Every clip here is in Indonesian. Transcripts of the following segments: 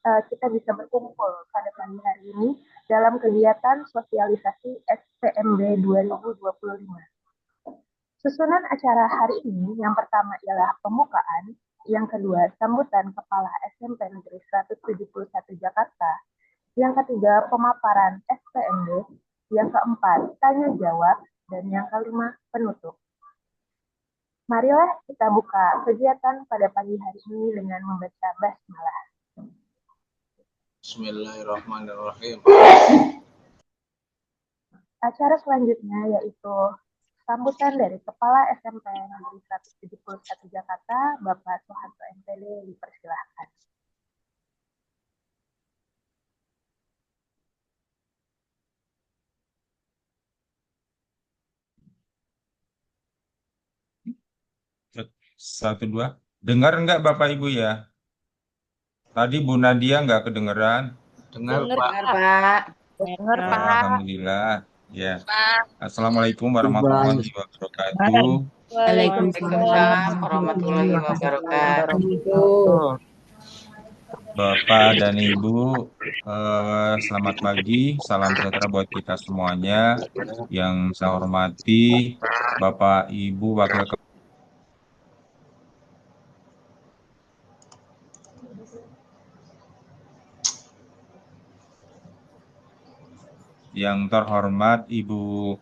kita bisa berkumpul pada pagi hari ini dalam kegiatan sosialisasi SPMB 2025. Susunan acara hari ini yang pertama ialah pembukaan, yang kedua sambutan Kepala SMP Negeri 171 Jakarta, yang ketiga pemaparan SPMB, yang keempat tanya jawab, dan yang kelima penutup. Marilah kita buka kegiatan pada pagi hari ini dengan membaca basmalah. Bismillahirrahmanirrahim. Acara selanjutnya yaitu sambutan dari Kepala SMP Negeri 171 Jakarta, Bapak Soeharto MPD, dipersilahkan. Satu dua. Dengar enggak Bapak Ibu ya? Tadi Bu Nadia enggak kedengeran? Dengar, Dengar, Pak. Pak. Dengar, Pak. Alhamdulillah. Ya. Assalamualaikum warahmatullahi wabarakatuh. Waalaikumsalam warahmatullahi wabarakatuh. Bapak dan Ibu, selamat pagi. Salam sejahtera buat kita semuanya. Yang saya hormati Bapak Ibu Wakil yang terhormat Ibu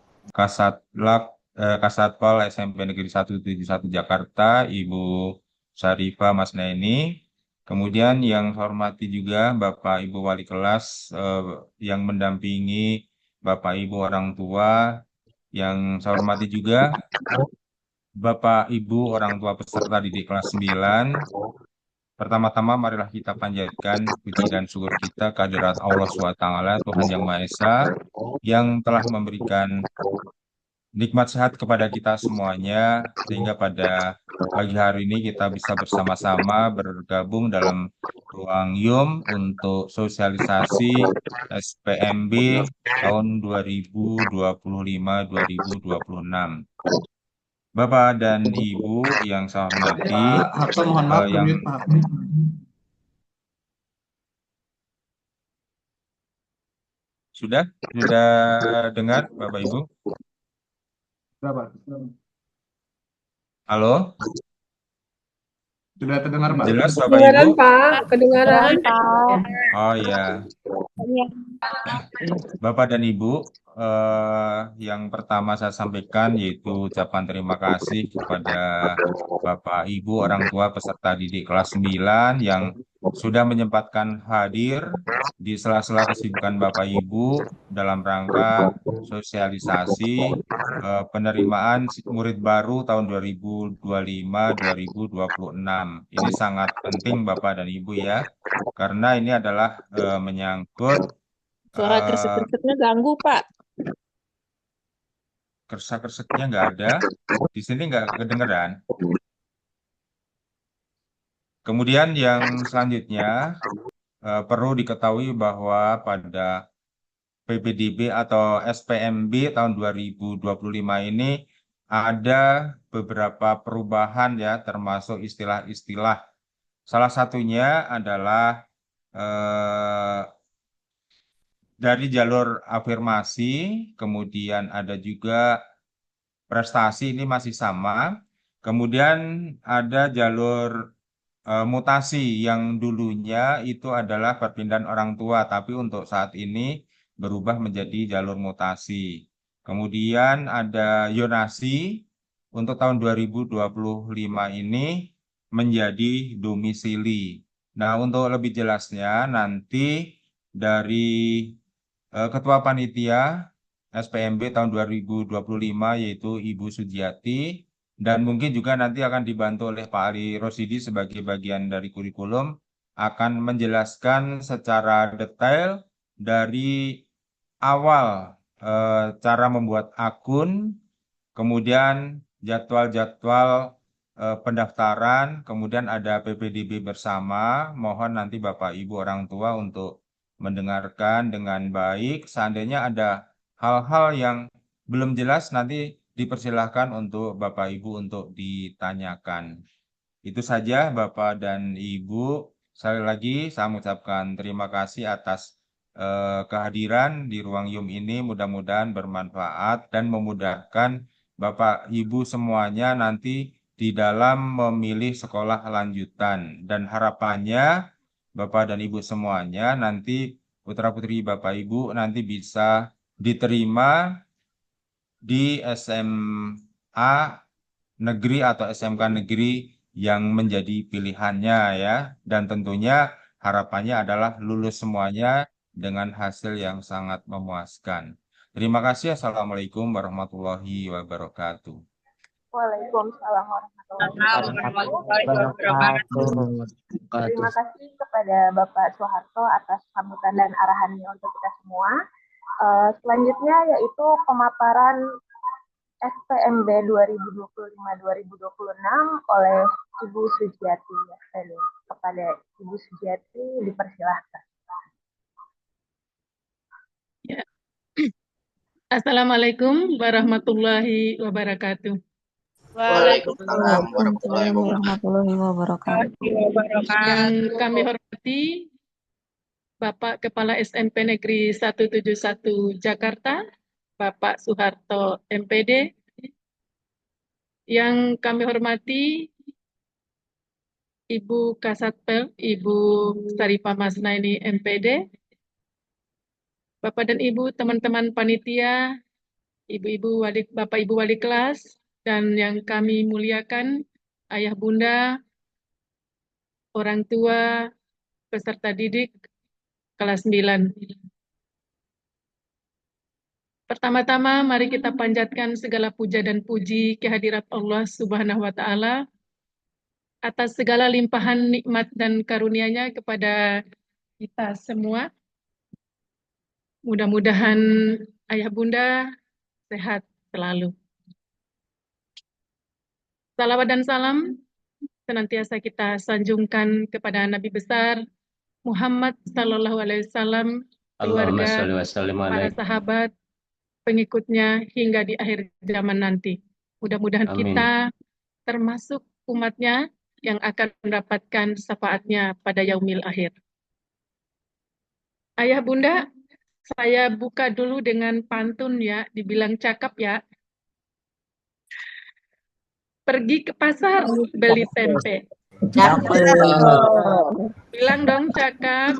Kasatpol SMP Negeri 171 Jakarta, Ibu Syarifah Masnaini. Kemudian yang saya hormati juga Bapak Ibu Wali Kelas yang mendampingi Bapak Ibu orang tua. Yang saya hormati juga Bapak Ibu orang tua peserta didik kelas 9. Pertama-tama marilah kita panjatkan puji dan syukur kita kehadirat Allah SWT, Tuhan Yang Maha Esa, yang telah memberikan nikmat sehat kepada kita semuanya, sehingga pada pagi hari ini kita bisa bersama-sama bergabung dalam ruang YUM untuk sosialisasi SPMB tahun 2025-2026. Bapak dan Ibu yang saya hormati, Mohon maaf, yang Pak. sudah dengar Bapak Ibu? Berapa? Halo? Sudah terdengar, Pak? Jelas Bapak Kedengaran, Ibu? Pak. Kedengaran. Oh ya. Bapak dan Ibu, yang pertama saya sampaikan yaitu ucapan terima kasih kepada Bapak Ibu orang tua peserta didik kelas 9 yang sudah menyempatkan hadir di sela-sela kesibukan Bapak Ibu dalam rangka sosialisasi penerimaan murid baru tahun 2025-2026. Ini sangat penting Bapak dan Ibu ya, karena ini adalah menyangkut Suara kresek-kreseknya ganggu, Pak. kersa-kerseknya nggak ada. Di sini nggak kedengeran. Kemudian yang selanjutnya perlu diketahui bahwa pada PPDB atau SPMB tahun 2025 ini ada beberapa perubahan ya, termasuk istilah-istilah. Salah satunya adalah dari jalur afirmasi, kemudian ada juga prestasi, ini masih sama. Kemudian ada jalur mutasi yang dulunya itu adalah perpindahan orang tua, tapi untuk saat ini berubah menjadi jalur mutasi. Kemudian ada yonasi untuk tahun 2025 ini menjadi domisili. Nah, untuk lebih jelasnya nanti dari Ketua Panitia SPMB tahun 2025 yaitu Ibu Sujiati, dan mungkin juga nanti akan dibantu oleh Pak Ali Rosidi sebagai bagian dari kurikulum, akan menjelaskan secara detail dari awal cara membuat akun, kemudian jadwal-jadwal pendaftaran, kemudian ada PPDB bersama. Mohon nanti Bapak Ibu orang tua untuk mendengarkan dengan baik. Seandainya ada hal-hal yang belum jelas, nanti dipersilahkan untuk Bapak Ibu untuk ditanyakan. Itu saja Bapak dan Ibu. sekali lagi saya mengucapkan terima kasih atas kehadiran di ruang Yum ini. Mudah-mudahan bermanfaat dan memudahkan Bapak Ibu semuanya nanti di dalam memilih sekolah lanjutan. Dan harapannya Bapak dan Ibu semuanya nanti putra-putri Bapak Ibu nanti bisa diterima di SMA negeri atau SMK negeri yang menjadi pilihannya ya. Dan tentunya harapannya adalah lulus semuanya dengan hasil yang sangat memuaskan. Terima kasih. Assalamualaikum warahmatullahi wabarakatuh. Waalaikumsalam warahmatullahi Warahmatullahi wabarakatuh. wabarakatuh. Terima kasih kepada Bapak Soeharto atas sambutan dan arahannya untuk kita semua. Selanjutnya yaitu pemaparan SPMB 2025-2026 oleh Ibu Sujiati. Kepada Ibu Sujiati dipersilahkan. Ya. Assalamualaikum warahmatullahi wabarakatuh. Waalaikumsalam warahmatullahi wabarakatuh. Yang kami hormati Bapak Kepala SMP Negeri 171 Jakarta, Bapak Soeharto MPD. Yang kami hormati Ibu Kasatpel, Ibu Sarifah Masnaini MPD, Bapak dan Ibu teman-teman panitia, Ibu-ibu wali, Bapak Ibu wali kelas, dan yang kami muliakan ayah bunda, orang tua, peserta didik kelas 9. Pertama-tama mari kita panjatkan segala puja dan puji kehadirat Allah Subhanahu wa taala atas segala limpahan nikmat dan karunia-Nya kepada kita semua. Mudah-mudahan ayah bunda sehat selalu. Salawat dan salam senantiasa kita sanjungkan kepada Nabi besar Muhammad Sallallahu Alaihi Wasallam, keluarga, para sahabat, pengikutnya hingga di akhir zaman nanti. Mudah-mudahan kita termasuk umatnya yang akan mendapatkan syafaatnya pada yaumil akhir. Ayah bunda, saya buka dulu dengan pantun ya, dibilang cakep ya. Pergi ke pasar beli tempe. Bilang dong cakep.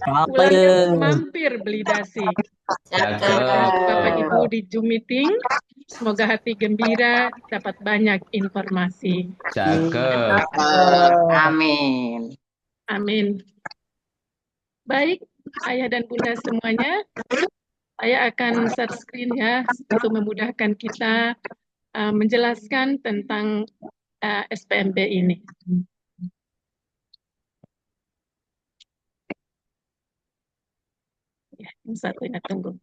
Pulang mampir beli dasi. Bapak Ibu di Zoom meeting, semoga hati gembira, dapat banyak informasi. Amin. Amin. Baik, ayah dan bunda semuanya, saya akan share screen ya untuk memudahkan kita menjelaskan tentang SPMB ini. Ya, yang satunya tunggu.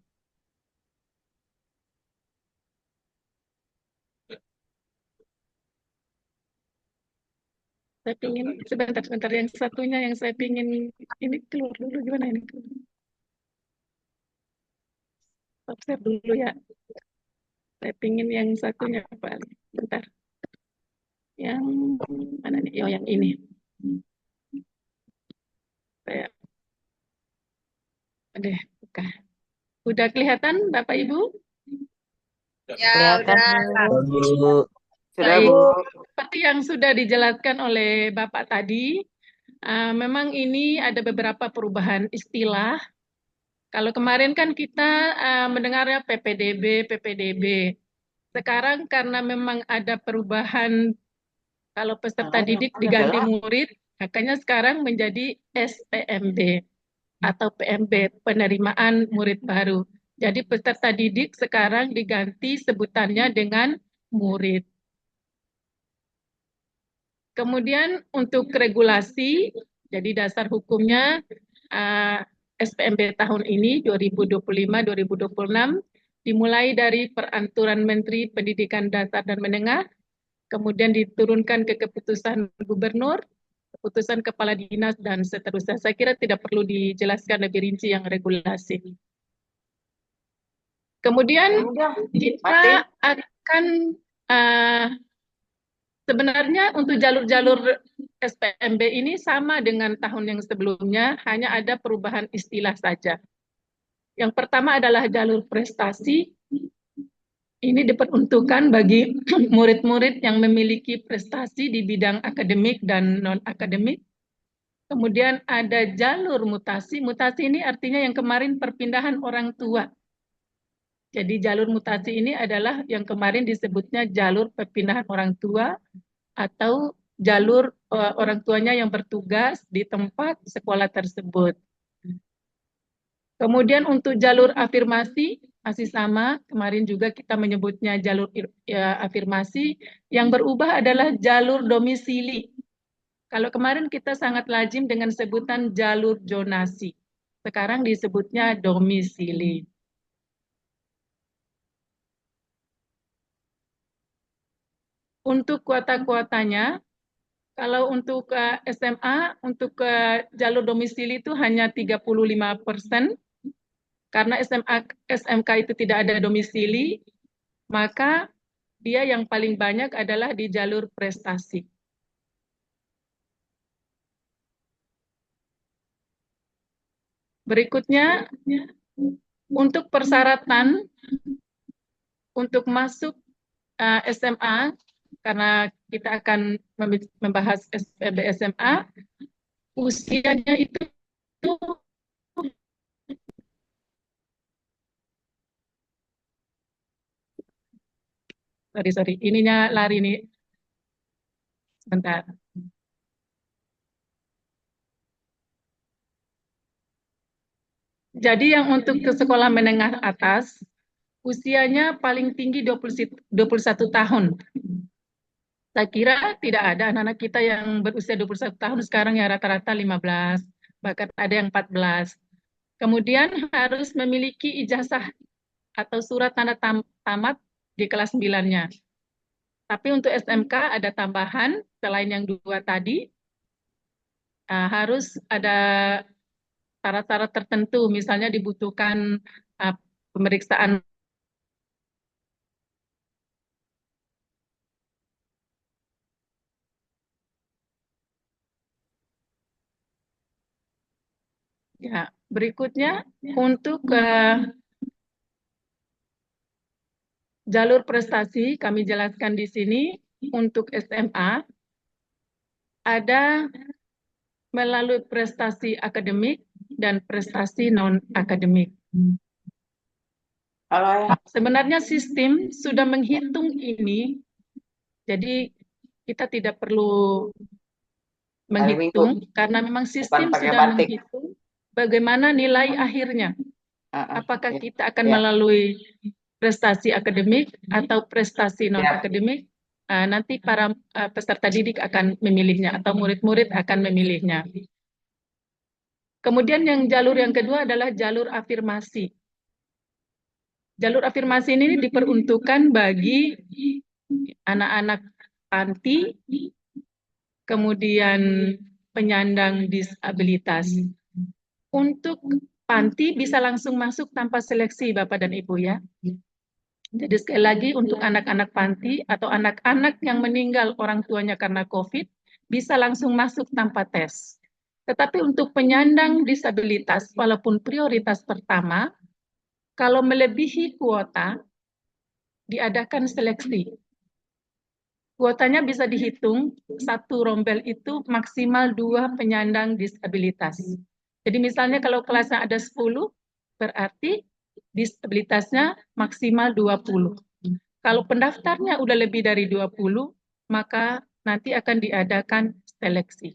Saya pingin sebentar yang satunya yang saya pingin ini keluar dulu gimana ini? Share dulu ya. Saya pingin yang satunya Pak. Bentar. Yang mana nih? Oh, yang ini. Saya buka. Udah kelihatan Bapak Ibu? Ya, udah. Baik, seperti yang sudah dijelaskan oleh Bapak tadi, memang ini ada beberapa perubahan istilah. Kalau kemarin kan kita mendengarnya PPDB. Sekarang karena memang ada perubahan, kalau peserta didik diganti murid, makanya sekarang menjadi SPMB atau PMB, penerimaan murid baru. Jadi peserta didik sekarang diganti sebutannya dengan murid. Kemudian untuk regulasi, jadi dasar hukumnya SPMB tahun ini 2025-2026 dimulai dari Peraturan Menteri Pendidikan Dasar dan Menengah, kemudian diturunkan ke keputusan gubernur, keputusan kepala dinas, dan seterusnya. Saya kira tidak perlu dijelaskan lebih rinci yang regulasi. Kemudian kita akan Sebenarnya untuk jalur-jalur SPMB ini sama dengan tahun yang sebelumnya, hanya ada perubahan istilah saja. Yang pertama adalah jalur prestasi. Ini diperuntukkan bagi murid-murid yang memiliki prestasi di bidang akademik dan non-akademik. Kemudian ada jalur mutasi. Mutasi ini artinya yang kemarin perpindahan orang tua. Jadi jalur mutasi ini adalah yang kemarin disebutnya jalur perpindahan orang tua atau jalur orang tuanya yang bertugas di tempat sekolah tersebut. Kemudian untuk jalur afirmasi masih sama, kemarin juga kita menyebutnya jalur afirmasi. Yang berubah adalah jalur domisili. Kalau kemarin kita sangat lazim dengan sebutan jalur zonasi. Sekarang disebutnya domisili. Untuk kuota-kuotanya, kalau untuk SMA, untuk jalur domisili itu hanya 35%, karena SMK itu tidak ada domisili, maka dia yang paling banyak adalah di jalur prestasi. Berikutnya, untuk persyaratan untuk masuk SMA, karena kita akan membahas SPB SMA, usianya itu sorry, ininya lari nih. Sebentar. Jadi yang untuk ke sekolah menengah atas, usianya paling tinggi 21 tahun. Saya kira tidak ada anak-anak kita yang berusia 21 tahun sekarang ya rata-rata 15, bahkan ada yang 14. Kemudian harus memiliki ijazah atau surat tanda tamat di kelas 9-nya. Tapi untuk SMK ada tambahan, selain yang dua tadi, harus ada syarat-syarat tertentu, misalnya dibutuhkan pemeriksaan ya. Berikutnya untuk jalur prestasi kami jelaskan di sini. Untuk SMA ada melalui prestasi akademik dan prestasi non-akademik. Sebenarnya sistem sudah menghitung ini, jadi kita tidak perlu menghitung, karena memang sistem sudah menghitung bagaimana nilai akhirnya. Apakah kita akan melalui prestasi akademik atau prestasi non-akademik, nanti para peserta didik akan memilihnya atau murid-murid akan memilihnya. Kemudian yang jalur yang kedua adalah jalur afirmasi. Jalur afirmasi ini diperuntukkan bagi anak-anak panti, kemudian penyandang disabilitas. Untuk panti bisa langsung masuk tanpa seleksi Bapak dan Ibu ya. Jadi sekali lagi untuk anak-anak panti atau anak-anak yang meninggal orang tuanya karena COVID, bisa langsung masuk tanpa tes. Tetapi untuk penyandang disabilitas, walaupun prioritas pertama, kalau melebihi kuota, diadakan seleksi. Kuotanya bisa dihitung, satu rombel itu maksimal 2 penyandang disabilitas. Jadi misalnya kalau kelasnya ada 10, berarti disabilitasnya maksimal 20. Kalau pendaftarnya udah lebih dari 20, maka nanti akan diadakan seleksi.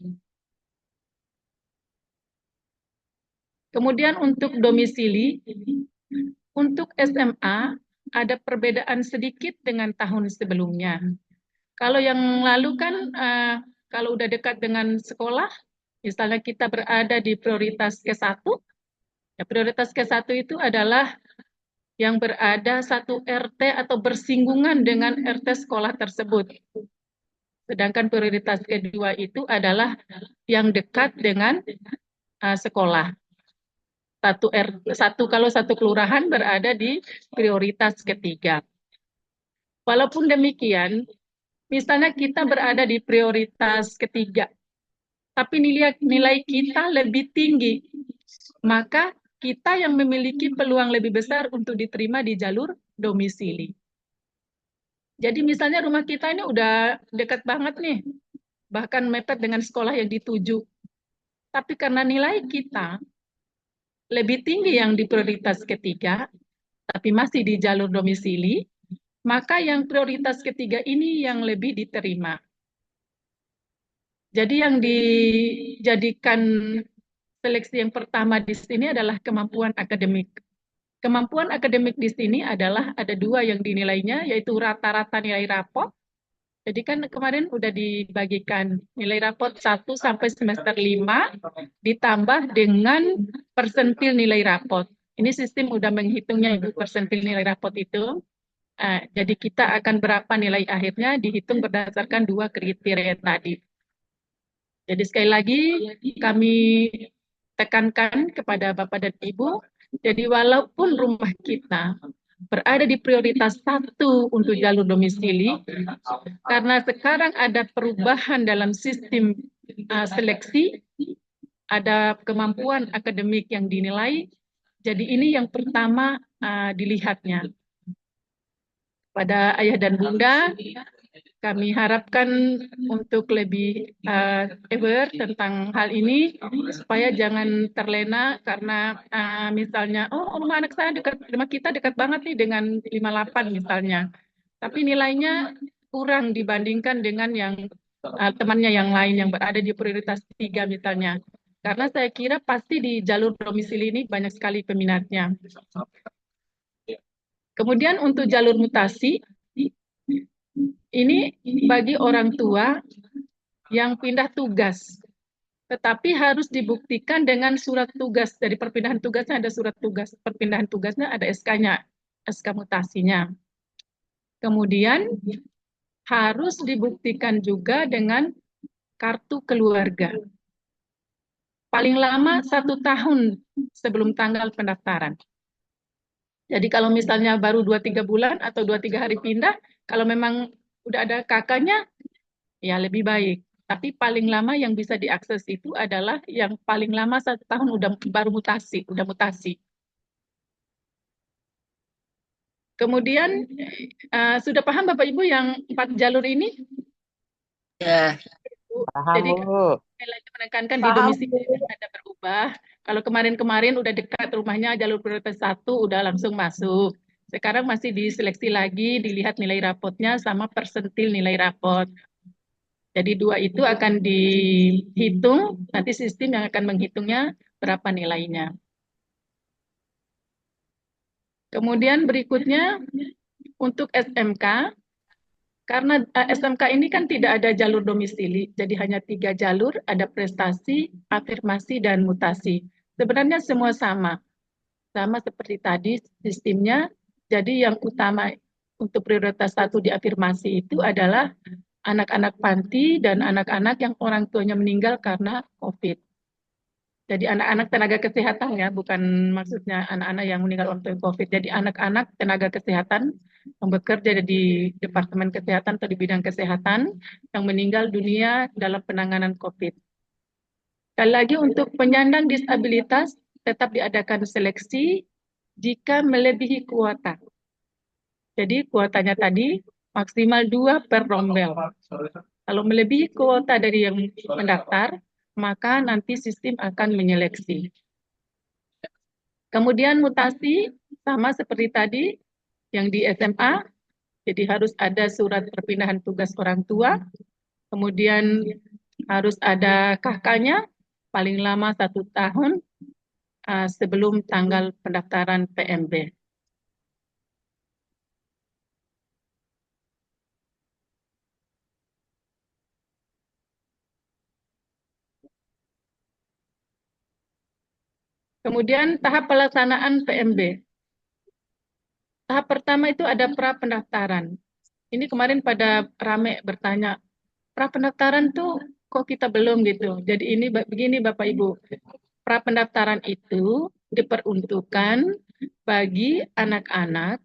Kemudian untuk domisili, untuk SMA ada perbedaan sedikit dengan tahun sebelumnya. Kalau yang lalu kan, kalau udah dekat dengan sekolah, misalnya kita berada di prioritas K1, ya prioritas K1 itu adalah yang berada satu RT atau bersinggungan dengan RT sekolah tersebut. Sedangkan prioritas kedua itu adalah yang dekat dengan sekolah. Kalau satu kelurahan berada di prioritas ketiga. Walaupun demikian, misalnya kita berada di prioritas ketiga, tapi nilai kita lebih tinggi, maka kita yang memiliki peluang lebih besar untuk diterima di jalur domisili. Jadi misalnya rumah kita ini udah dekat banget nih, bahkan mepet dengan sekolah yang dituju. Tapi karena nilai kita lebih tinggi yang di prioritas ketiga, tapi masih di jalur domisili, maka yang prioritas ketiga ini yang lebih diterima. Jadi yang dijadikan seleksi yang pertama di sini adalah kemampuan akademik. Kemampuan akademik di sini adalah ada dua yang dinilainya, yaitu rata-rata nilai rapot. Jadi kan kemarin udah dibagikan nilai rapot 1 sampai semester 5 ditambah dengan persentil nilai rapot. Ini sistem udah menghitungnya Ibu persentil nilai rapot itu. Jadi kita akan berapa nilai akhirnya dihitung berdasarkan dua kriteria tadi. Jadi sekali lagi kami tekankan kepada Bapak dan Ibu, jadi walaupun rumah kita berada di prioritas 1 untuk jalur domisili, karena sekarang ada perubahan dalam sistem seleksi, ada kemampuan akademik yang dinilai, jadi ini yang pertama dilihatnya. Pada ayah dan bunda, kami harapkan untuk lebih aware tentang hal ini supaya jangan terlena karena misalnya rumah anak saya dekat, rumah kita dekat banget nih dengan 58 misalnya, tapi nilainya kurang dibandingkan dengan yang temannya yang lain yang berada di prioritas 3 misalnya. Karena saya kira pasti di jalur domisili ini banyak sekali peminatnya. Kemudian untuk jalur mutasi, ini bagi orang tua yang pindah tugas, tetapi harus dibuktikan dengan surat tugas. Dari perpindahan tugasnya ada surat tugas, perpindahan tugasnya ada SK-nya, SK mutasinya. Kemudian harus dibuktikan juga dengan kartu keluarga. Paling lama 1 tahun sebelum tanggal pendaftaran. Jadi kalau misalnya baru 2-3 bulan atau 2-3 hari pindah, kalau memang udah ada kakaknya, ya lebih baik. Tapi paling lama yang bisa diakses itu adalah yang paling lama 1 tahun baru mutasi, udah mutasi. Kemudian sudah paham Bapak Ibu yang 4 jalur ini? Ya, paham Jadi Bu. saya lagi menekankan di domisili ada berubah. Kalau kemarin-kemarin udah dekat rumahnya jalur prioritas 1 udah langsung masuk. Sekarang masih diseleksi lagi, dilihat nilai rapotnya sama persentil nilai rapot. Jadi 2 itu akan dihitung, nanti sistem yang akan menghitungnya berapa nilainya. Kemudian berikutnya untuk SMK, karena SMK ini kan tidak ada jalur domisili, jadi hanya 3 jalur, ada prestasi, afirmasi, dan mutasi. Sebenarnya semua sama seperti tadi sistemnya. Jadi yang utama untuk prioritas 1 di afirmasi itu adalah anak-anak panti dan anak-anak yang orang tuanya meninggal karena COVID. Jadi anak-anak tenaga kesehatan ya, bukan maksudnya anak-anak yang meninggal waktu COVID. Jadi anak-anak tenaga kesehatan yang bekerja di Departemen Kesehatan atau di bidang kesehatan yang meninggal dunia dalam penanganan COVID. Sekali lagi untuk penyandang disabilitas tetap diadakan seleksi jika melebihi kuota. Jadi kuotanya tadi maksimal 2 per rombel. Kalau melebihi kuota dari yang mendaftar, maka nanti sistem akan menyeleksi. Kemudian mutasi sama seperti tadi yang di SMA, jadi harus ada surat perpindahan tugas orang tua, kemudian harus ada KK-nya paling lama 1 tahun sebelum tanggal pendaftaran PMB. Kemudian tahap pelaksanaan PMB. Tahap pertama itu ada pra-pendaftaran. Ini kemarin pada rame bertanya, pra-pendaftaran tuh kok kita belum gitu. Jadi ini begini Bapak Ibu, pra-pendaftaran itu diperuntukkan bagi anak-anak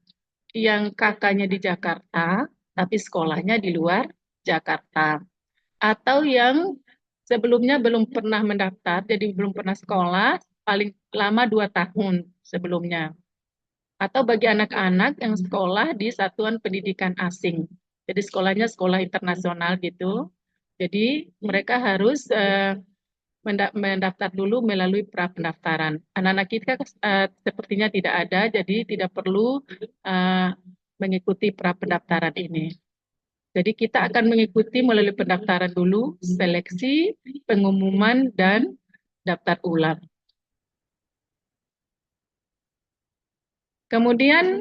yang kakaknya di Jakarta, tapi sekolahnya di luar Jakarta. Atau yang sebelumnya belum pernah mendaftar, jadi belum pernah sekolah, paling lama 2 tahun sebelumnya. Atau bagi anak-anak yang sekolah di satuan pendidikan asing. Jadi sekolahnya sekolah internasional gitu. Jadi mereka harus mendaftar dulu melalui pra-pendaftaran. Anak-anak kita sepertinya tidak ada, jadi tidak perlu mengikuti pra-pendaftaran ini. Jadi kita akan mengikuti melalui pendaftaran dulu, seleksi, pengumuman, dan daftar ulang. Kemudian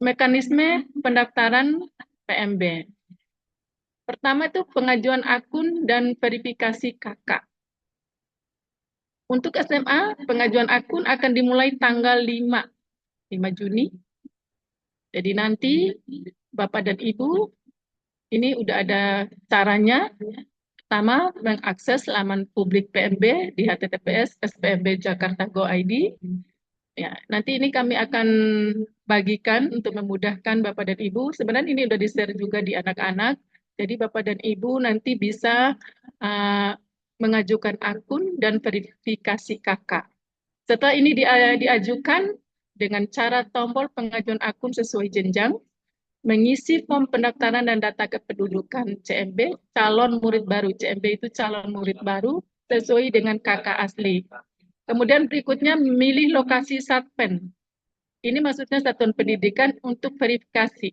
mekanisme pendaftaran PMB. Pertama itu pengajuan akun dan verifikasi kakak. Untuk SMA, pengajuan akun akan dimulai tanggal 5 Juni. Jadi nanti Bapak dan Ibu, ini udah ada caranya. Pertama, mengakses laman publik PMB di https://spmb-jakarta.go.id. Ya, nanti ini kami akan bagikan untuk memudahkan Bapak dan Ibu. Sebenarnya ini sudah di-share juga di anak-anak. Jadi Bapak dan Ibu nanti bisa mengajukan akun dan verifikasi kakak. Setelah ini diajukan dengan cara tombol pengajuan akun sesuai jenjang, mengisi form pendaftaran dan data kependudukan CMB, calon murid baru. CMB itu calon murid baru sesuai dengan kakak asli. Kemudian berikutnya memilih lokasi Satpen. Ini maksudnya satuan pendidikan untuk verifikasi.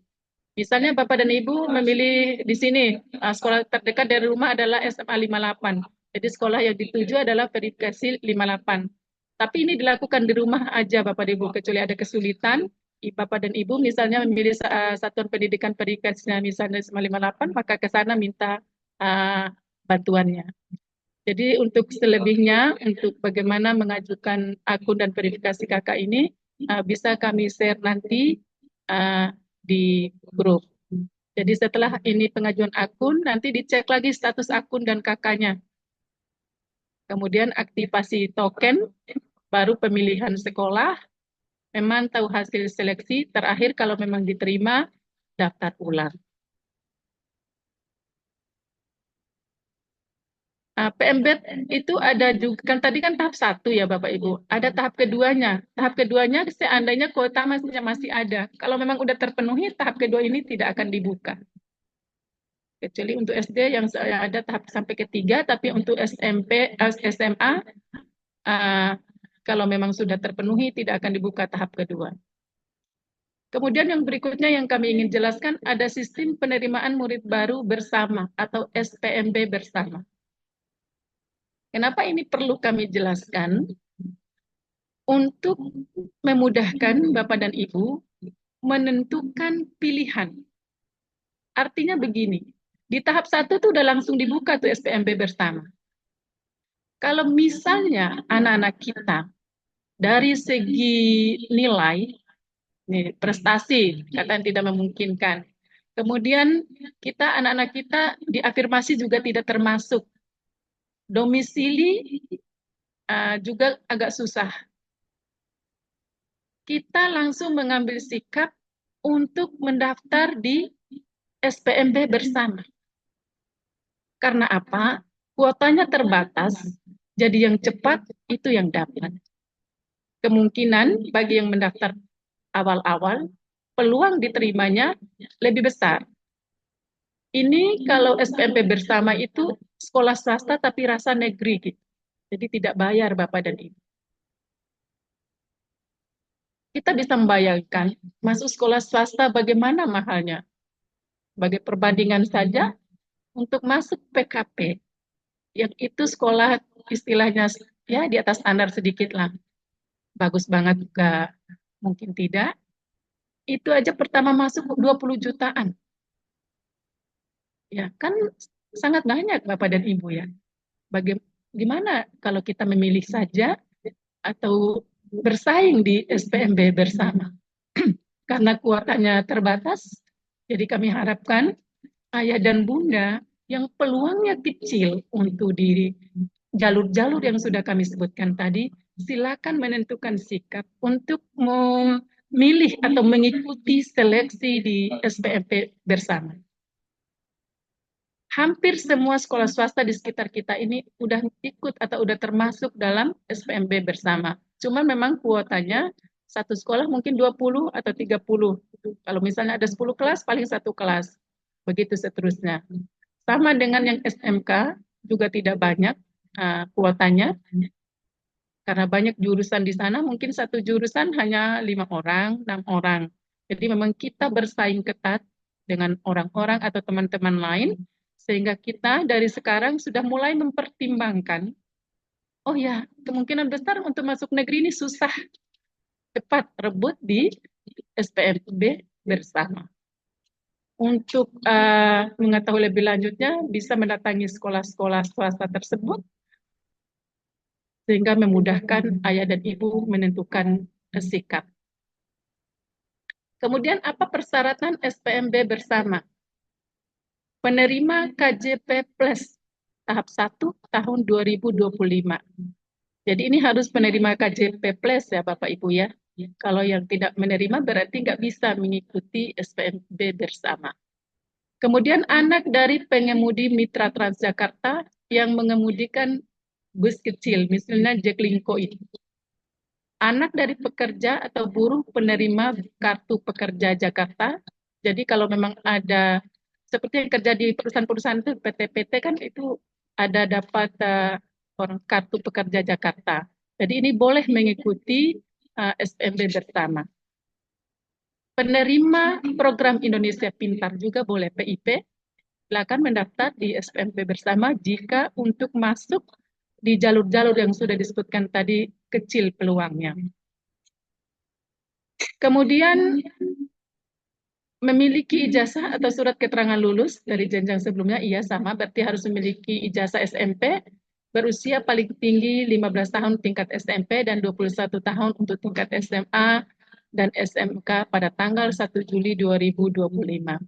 Misalnya Bapak dan Ibu memilih di sini, sekolah terdekat dari rumah adalah SMA 58. Jadi sekolah yang dituju adalah verifikasi 58. Tapi ini dilakukan di rumah aja Bapak dan Ibu, kecuali ada kesulitan, Bapak dan Ibu misalnya memilih satuan pendidikan verifikasinya misalnya SMA 58, maka ke sana minta bantuannya. Jadi untuk selebihnya, untuk bagaimana mengajukan akun dan verifikasi kakak ini, bisa kami share nanti di grup. Jadi setelah ini pengajuan akun, nanti dicek lagi status akun dan kakaknya. Kemudian aktivasi token, baru pemilihan sekolah, memantau hasil seleksi, terakhir kalau memang diterima, daftar ulang. PMB itu ada juga, kan tadi kan tahap 1 ya Bapak Ibu, ada tahap keduanya. Tahap keduanya seandainya kuota masih ada. Kalau memang udah terpenuhi, tahap kedua ini tidak akan dibuka. Kecuali untuk SD yang ada tahap sampai ketiga, tapi untuk SMP, SMA, kalau memang sudah terpenuhi, tidak akan dibuka tahap kedua. Kemudian yang berikutnya yang kami ingin jelaskan, ada sistem penerimaan murid baru bersama atau SPMB bersama. Kenapa ini perlu kami jelaskan? Untuk memudahkan Bapak dan Ibu menentukan pilihan. Artinya begini, di tahap 1 itu udah langsung dibuka tuh SPMB bersama. Kalau misalnya anak-anak kita dari segi nilai, prestasi, katanya tidak memungkinkan. Kemudian anak-anak kita diafirmasi juga tidak termasuk. Domisili juga agak susah. Kita langsung mengambil sikap untuk mendaftar di SPMB bersama. Karena apa? Kuotanya terbatas, jadi yang cepat itu yang dapat. Kemungkinan bagi yang mendaftar awal-awal, peluang diterimanya lebih besar. Ini kalau SPMB bersama itu sekolah swasta tapi rasa negeri gitu. Jadi tidak bayar Bapak dan Ibu. Kita bisa membayangkan masuk sekolah swasta bagaimana mahalnya. Sebagai perbandingan saja, untuk masuk PKP, yang itu sekolah istilahnya ya di atas standar sedikit lah. Bagus banget juga mungkin tidak. Itu aja pertama masuk 20 jutaan. Ya kan sangat banyak Bapak dan Ibu ya. Bagaimana kalau kita memilih saja atau bersaing di SPMB bersama? Karena kuotanya terbatas, jadi kami harapkan ayah dan bunda yang peluangnya kecil untuk di jalur-jalur yang sudah kami sebutkan tadi, silakan menentukan sikap untuk memilih atau mengikuti seleksi di SPMB bersama. hampir semua sekolah swasta di sekitar kita ini udah ikut atau udah termasuk dalam SPMB bersama. Cuma memang kuotanya satu sekolah mungkin 20 atau 30. Kalau misalnya ada 10 kelas, paling satu kelas. Begitu seterusnya. Sama dengan yang SMK, juga tidak banyak kuotanya. Karena banyak jurusan di sana, mungkin satu jurusan hanya 5 orang, 6 orang. Jadi memang kita bersaing ketat dengan orang-orang atau teman-teman lain, sehingga kita dari sekarang sudah mulai mempertimbangkan, oh ya, kemungkinan besar untuk masuk negeri ini susah, cepat rebut di SPMB bersama. Untuk mengetahui lebih lanjutnya, bisa mendatangi sekolah-sekolah swasta tersebut, sehingga memudahkan ayah dan ibu menentukan sikap. Kemudian apa persyaratan SPMB bersama? Penerima KJP Plus tahap 1 tahun 2025. Jadi ini harus penerima KJP Plus ya Bapak Ibu ya. Kalau yang tidak menerima berarti nggak bisa mengikuti SPMB bersama. Kemudian anak dari pengemudi mitra Transjakarta yang mengemudikan bus kecil, misalnya Jaklingko itu. Anak dari pekerja atau buruh penerima kartu pekerja Jakarta. Jadi kalau memang ada, seperti yang kerja di perusahaan-perusahaan itu, PT-PT kan itu ada dapat orang kartu pekerja Jakarta. Jadi ini boleh mengikuti SPMB bersama. Penerima program Indonesia Pintar juga boleh PIP, silakan mendaftar di SPMB bersama jika untuk masuk di jalur-jalur yang sudah disebutkan tadi kecil peluangnya. Kemudian memiliki ijazah atau surat keterangan lulus dari jenjang sebelumnya, iya sama, berarti harus memiliki ijazah SMP, berusia paling tinggi 15 tahun tingkat SMP dan 21 tahun untuk tingkat SMA dan SMK pada tanggal 1 Juli 2025.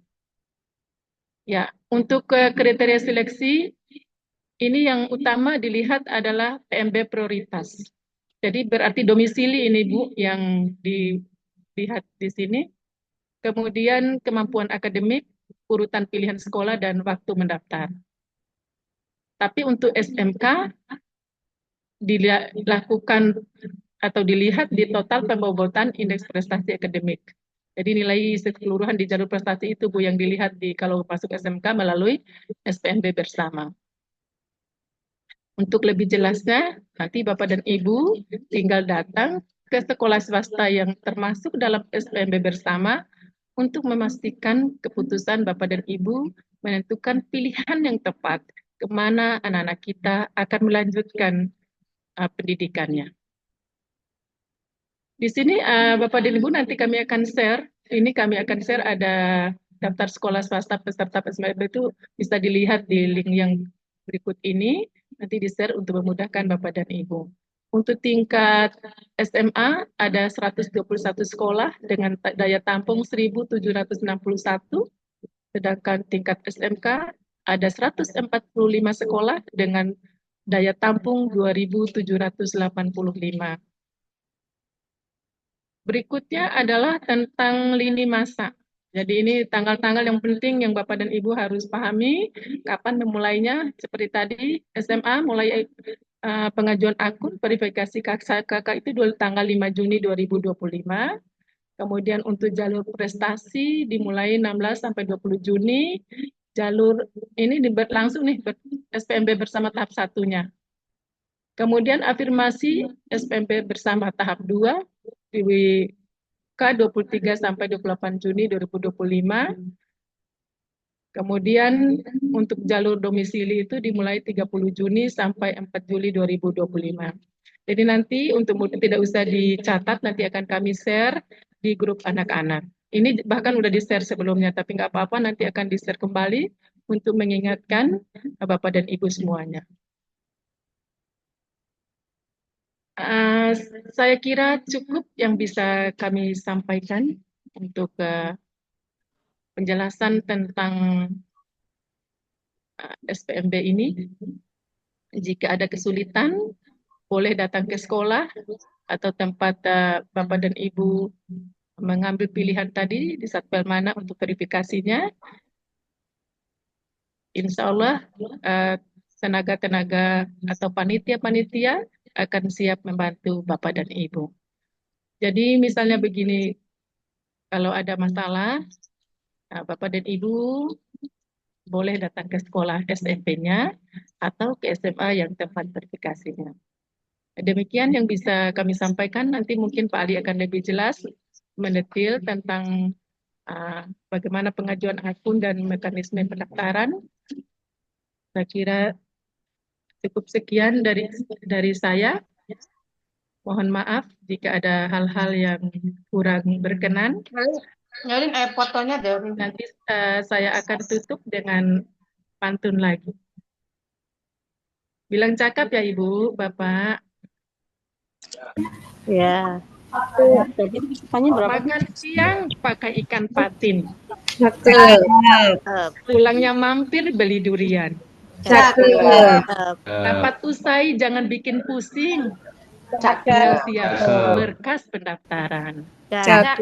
Ya, untuk kriteria seleksi, ini yang utama dilihat adalah PMB prioritas. Jadi berarti domisili ini Bu yang dilihat di sini. Kemudian kemampuan akademik, urutan pilihan sekolah, dan waktu mendaftar. Tapi untuk SMK, dilakukan atau dilihat di total pembobotan indeks prestasi akademik. Jadi nilai keseluruhan di jalur prestasi itu Bu yang dilihat di kalau masuk SMK melalui SPMB bersama. Untuk lebih jelasnya, nanti Bapak dan Ibu tinggal datang ke sekolah swasta yang termasuk dalam SPMB bersama untuk memastikan keputusan Bapak dan Ibu menentukan pilihan yang tepat kemana anak-anak kita akan melanjutkan pendidikannya. Di sini Bapak dan Ibu nanti kami akan share, ada daftar sekolah swasta peserta SPMB itu bisa dilihat di link yang berikut ini, nanti di-share untuk memudahkan Bapak dan Ibu. Untuk tingkat SMA ada 121 sekolah dengan daya tampung 1.761, sedangkan tingkat SMK ada 145 sekolah dengan daya tampung 2.785. Berikutnya adalah tentang lini masa. Jadi ini tanggal-tanggal yang penting yang Bapak dan Ibu harus pahami, kapan memulainya. Seperti tadi, SMA mulai pengajuan akun verifikasi kakak itu tanggal 5 Juni 2025. Kemudian untuk jalur prestasi dimulai 16 sampai 20 Juni. Jalur ini langsung nih SPMB bersama tahap satunya. Kemudian afirmasi SPMB bersama tahap 2 di K23 sampai 28 Juni 2025. Kemudian untuk jalur domisili itu dimulai 30 Juni sampai 4 Juli 2025. Jadi nanti untuk tidak usah dicatat, nanti akan kami share di grup anak-anak. Ini bahkan udah di-share sebelumnya, tapi nggak apa-apa, nanti akan di-share kembali untuk mengingatkan Bapak dan Ibu semuanya. Saya kira cukup yang bisa kami sampaikan untuk penjelasan tentang SPMB ini. Jika ada kesulitan, boleh datang ke sekolah atau tempat Bapak dan Ibu mengambil pilihan tadi di Satpel mana untuk verifikasinya. insya Allah tenaga-tenaga atau panitia-panitia akan siap membantu Bapak dan Ibu. Jadi misalnya begini, kalau ada masalah, Bapak dan Ibu boleh datang ke sekolah SMP-nya atau ke SMA yang tempat verifikasinya. Demikian yang bisa kami sampaikan. Nanti mungkin Pak Ali akan lebih jelas mendetil tentang bagaimana pengajuan akun dan mekanisme pendaftaran. Saya kira cukup sekian dari saya. Mohon maaf jika ada hal-hal yang kurang berkenan. Nyalin fotonya deh. Nanti saya akan tutup dengan pantun lagi. Bilang cakap ya Ibu, Bapak. Ya. Jadi pesannya berapa? Makan siang pakai ikan patin. Cakep. Pulangnya mampir beli durian. Cakep. Dapat usai jangan bikin pusing. Cakep. Tinggal siap berkas pendaftaran. Cakep.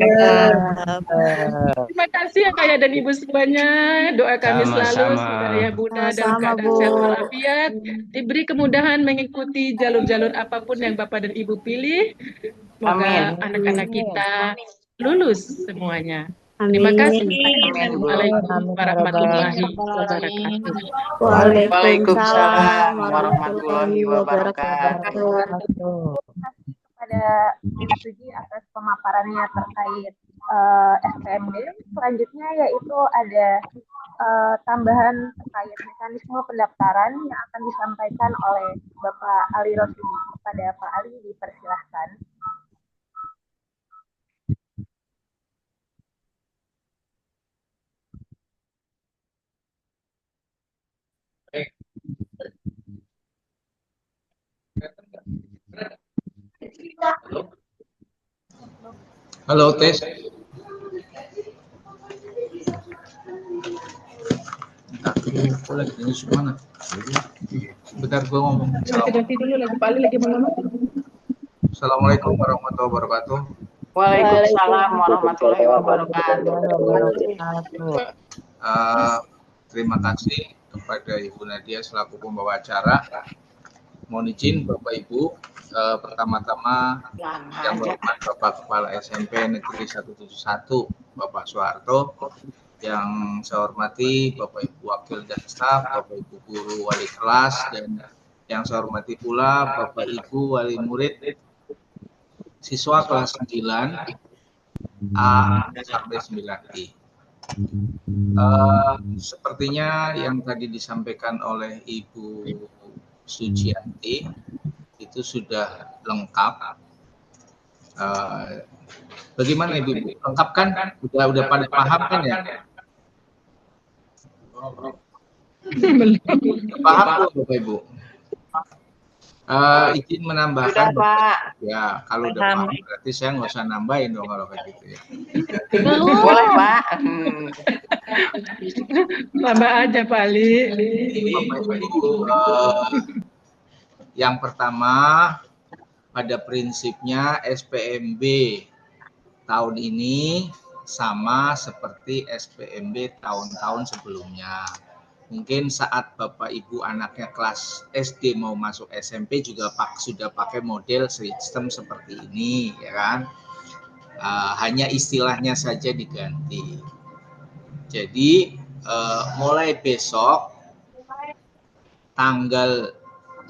Terima kasih ya Kak dan Ibu semuanya. Doa kami selalu Sama-sama. semoga ayah bunda dalam Sama-sama, keadaan Bu. sehat walafiat, diberi kemudahan mengikuti jalur-jalur apapun yang Bapak dan Ibu pilih. Semoga anak-anak kita lulus semuanya. Terima kasih. Assalamualaikum warahmatullahi wabarakatuh. Waalaikumsalam warahmatullahi wabarakatuh. Kepada Ibu Suji atas pemaparannya terkait SPMB. Selanjutnya yaitu ada tambahan terkait mekanisme pendaftaran yang akan disampaikan oleh Bapak Ali Rosidi. Kepada Pak Ali dipersilahkan. Halo, tes. Aku lagi ini mana? Bentar gue ngomong. Ganti dulu lagi Pak Ali lagi ngomong. Assalamualaikum warahmatullahi wabarakatuh. Waalaikumsalam warahmatullahi wabarakatuh. Terima kasih kepada Ibu Nadia selaku pembawa acara. Mohon izin Bapak Ibu, pertama-tama yang berhormat Bapak Kepala SMP Negeri 171 Bapak Soeharto, yang saya hormati Bapak Ibu Wakil dan staf, Bapak Ibu Guru Wali kelas, dan yang saya hormati pula Bapak Ibu Wali murid siswa kelas 9 A sampai 9I. Sepertinya yang tadi disampaikan oleh Ibu Sujianti itu sudah lengkap. Bagaimana Ibu? Lengkap kan? Udah pada paham kan ya? Paham belum Bapak Ibu? Izin menambahkan. Sudah, Pak. Ya, kalau udah paham berarti saya nggak usah nambahin dong kalau kayak gitu ya. Boleh, Pak. Tambah aja Pak Ali. Bapak Ibu, yang pertama pada prinsipnya SPMB tahun ini sama seperti SPMB tahun-tahun sebelumnya. Mungkin saat Bapak Ibu anaknya kelas SD mau masuk SMP juga sudah pakai model sistem seperti ini, ya kan? Hanya istilahnya saja diganti. Jadi mulai besok tanggal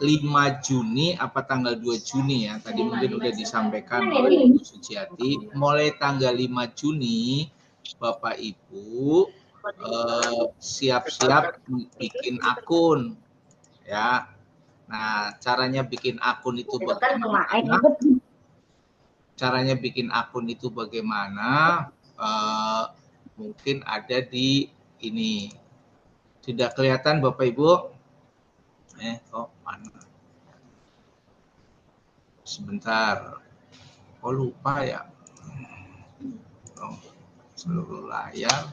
5 Juni apa tanggal 2 Juni ya, tadi mungkin udah disampaikan oleh Ibu Sujiati, mulai tanggal 5 Juni Bapak Ibu siap-siap bikin akun ya. Nah, caranya bikin akun itu bagaimana? Caranya bikin akun itu bagaimana? Mungkin ada di ini. Sudah kelihatan Bapak Ibu? Kok mana? Sebentar. Oh, lupa ya. Seluruh layar.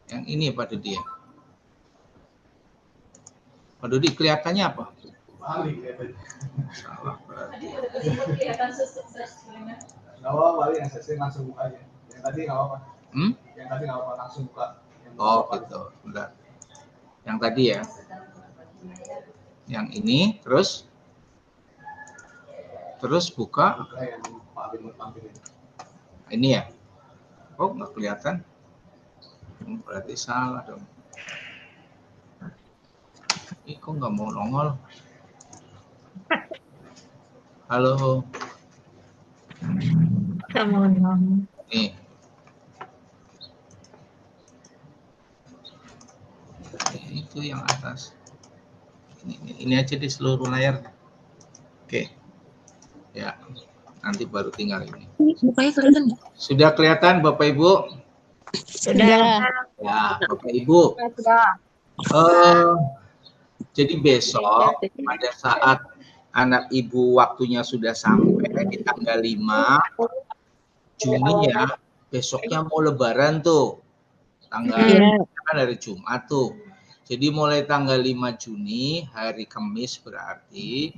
Yang ini Pak Dodi ya? Pak Dodi kelihatannya apa? Salah berarti. Nggak apa-apa, yang saya langsung buka aja. Yang tadi nggak apa-apa. Yang tadi nggak apa-apa, langsung buka. Yang Oh gitu, bentar. Yang tadi ya. Yang ini, terus buka. Ini ya. Oh nggak kelihatan. Berarti salah dong. Ih kok nggak mau nongol? Halo. Nih. Itu yang atas. Ini aja di seluruh layar. Oke. Ya. Nanti baru tinggal ini. Mukanya kelihatan nggak? Sudah kelihatan Bapak Ibu? Sudah. Ya, Bapak Ibu. Jadi besok pada saat anak Ibu waktunya sudah sampai di tanggal 5 Juni ya, besoknya mau lebaran tuh. Tanggal kan hari Jumat tuh. Jadi mulai tanggal 5 Juni, hari Kamis berarti,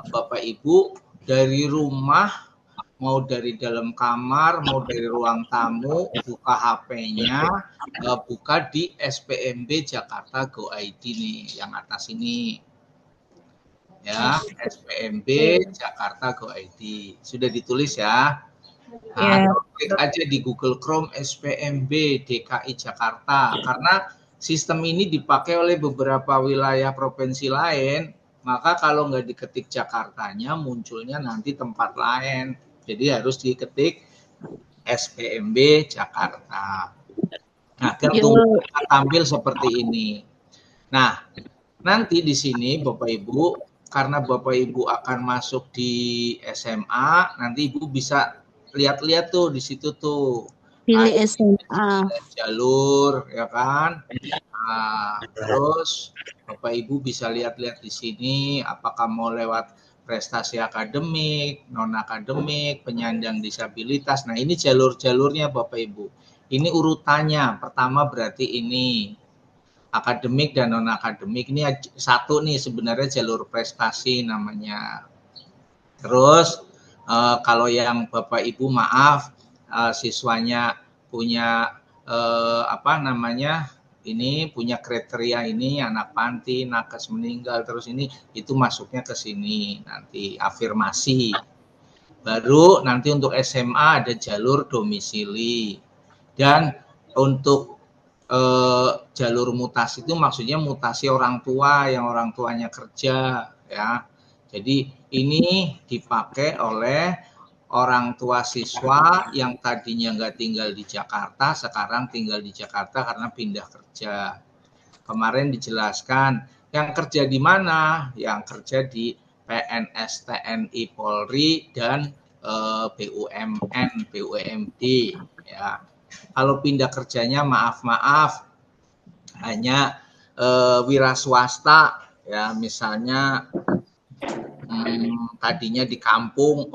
Bapak Ibu dari rumah, mau dari dalam kamar, mau dari ruang tamu, buka HP-nya, buka di SPMB Jakarta Go ID nih, yang atas ini. Ya, SPMB Jakarta Go ID. Sudah ditulis ya? Nah, klik aja di Google Chrome SPMB DKI Jakarta, karena sistem ini dipakai oleh beberapa wilayah provinsi lain, maka kalau nggak diketik Jakartanya munculnya nanti tempat lain, jadi harus diketik SPMB Jakarta. Nah, tunggu tampil seperti ini. Nah, nanti di sini Bapak Ibu, karena Bapak Ibu akan masuk di SMA, nanti Ibu bisa lihat-lihat tuh di situ tuh. Pilih SMA. Jalur, ya kan? Nah, terus Bapak Ibu bisa lihat-lihat di sini apakah mau lewat prestasi akademik, non akademik, penyandang disabilitas. Nah, ini jalur-jalurnya Bapak Ibu. Ini urutannya. Pertama berarti ini akademik dan non akademik. Ini satu nih sebenarnya jalur prestasi namanya. Terus kalau yang Bapak Ibu maaf siswanya punya ini punya kriteria ini, anak panti, nakes meninggal, terus ini itu masuknya ke sini nanti afirmasi. Baru nanti untuk SMA ada jalur domisili. Dan untuk jalur mutasi itu maksudnya mutasi orang tua yang orang tuanya kerja ya. Jadi ini dipakai oleh orang tua siswa yang tadinya nggak tinggal di Jakarta, sekarang tinggal di Jakarta karena pindah kerja. Kemarin dijelaskan yang kerja di mana, yang kerja di PNS, TNI, Polri, dan BUMN, BUMD ya. Kalau pindah kerjanya maaf hanya wira swasta ya, misalnya tadinya di kampung,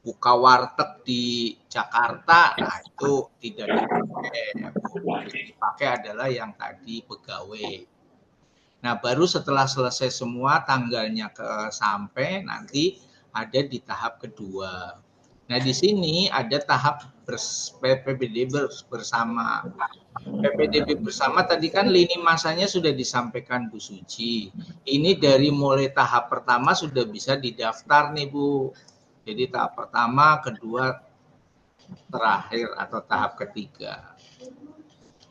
buka warteg di Jakarta, nah itu tidak dipakai. Yang dipakai adalah yang tadi pegawai. Nah, baru setelah selesai semua tanggalnya sampai nanti ada di tahap kedua. Nah, di sini ada tahap PPDB bersama. PPDB bersama tadi kan lini masanya sudah disampaikan Bu Suci. Ini dari mulai tahap pertama sudah bisa didaftar nih Bu. Jadi tahap pertama, kedua, terakhir atau tahap ketiga.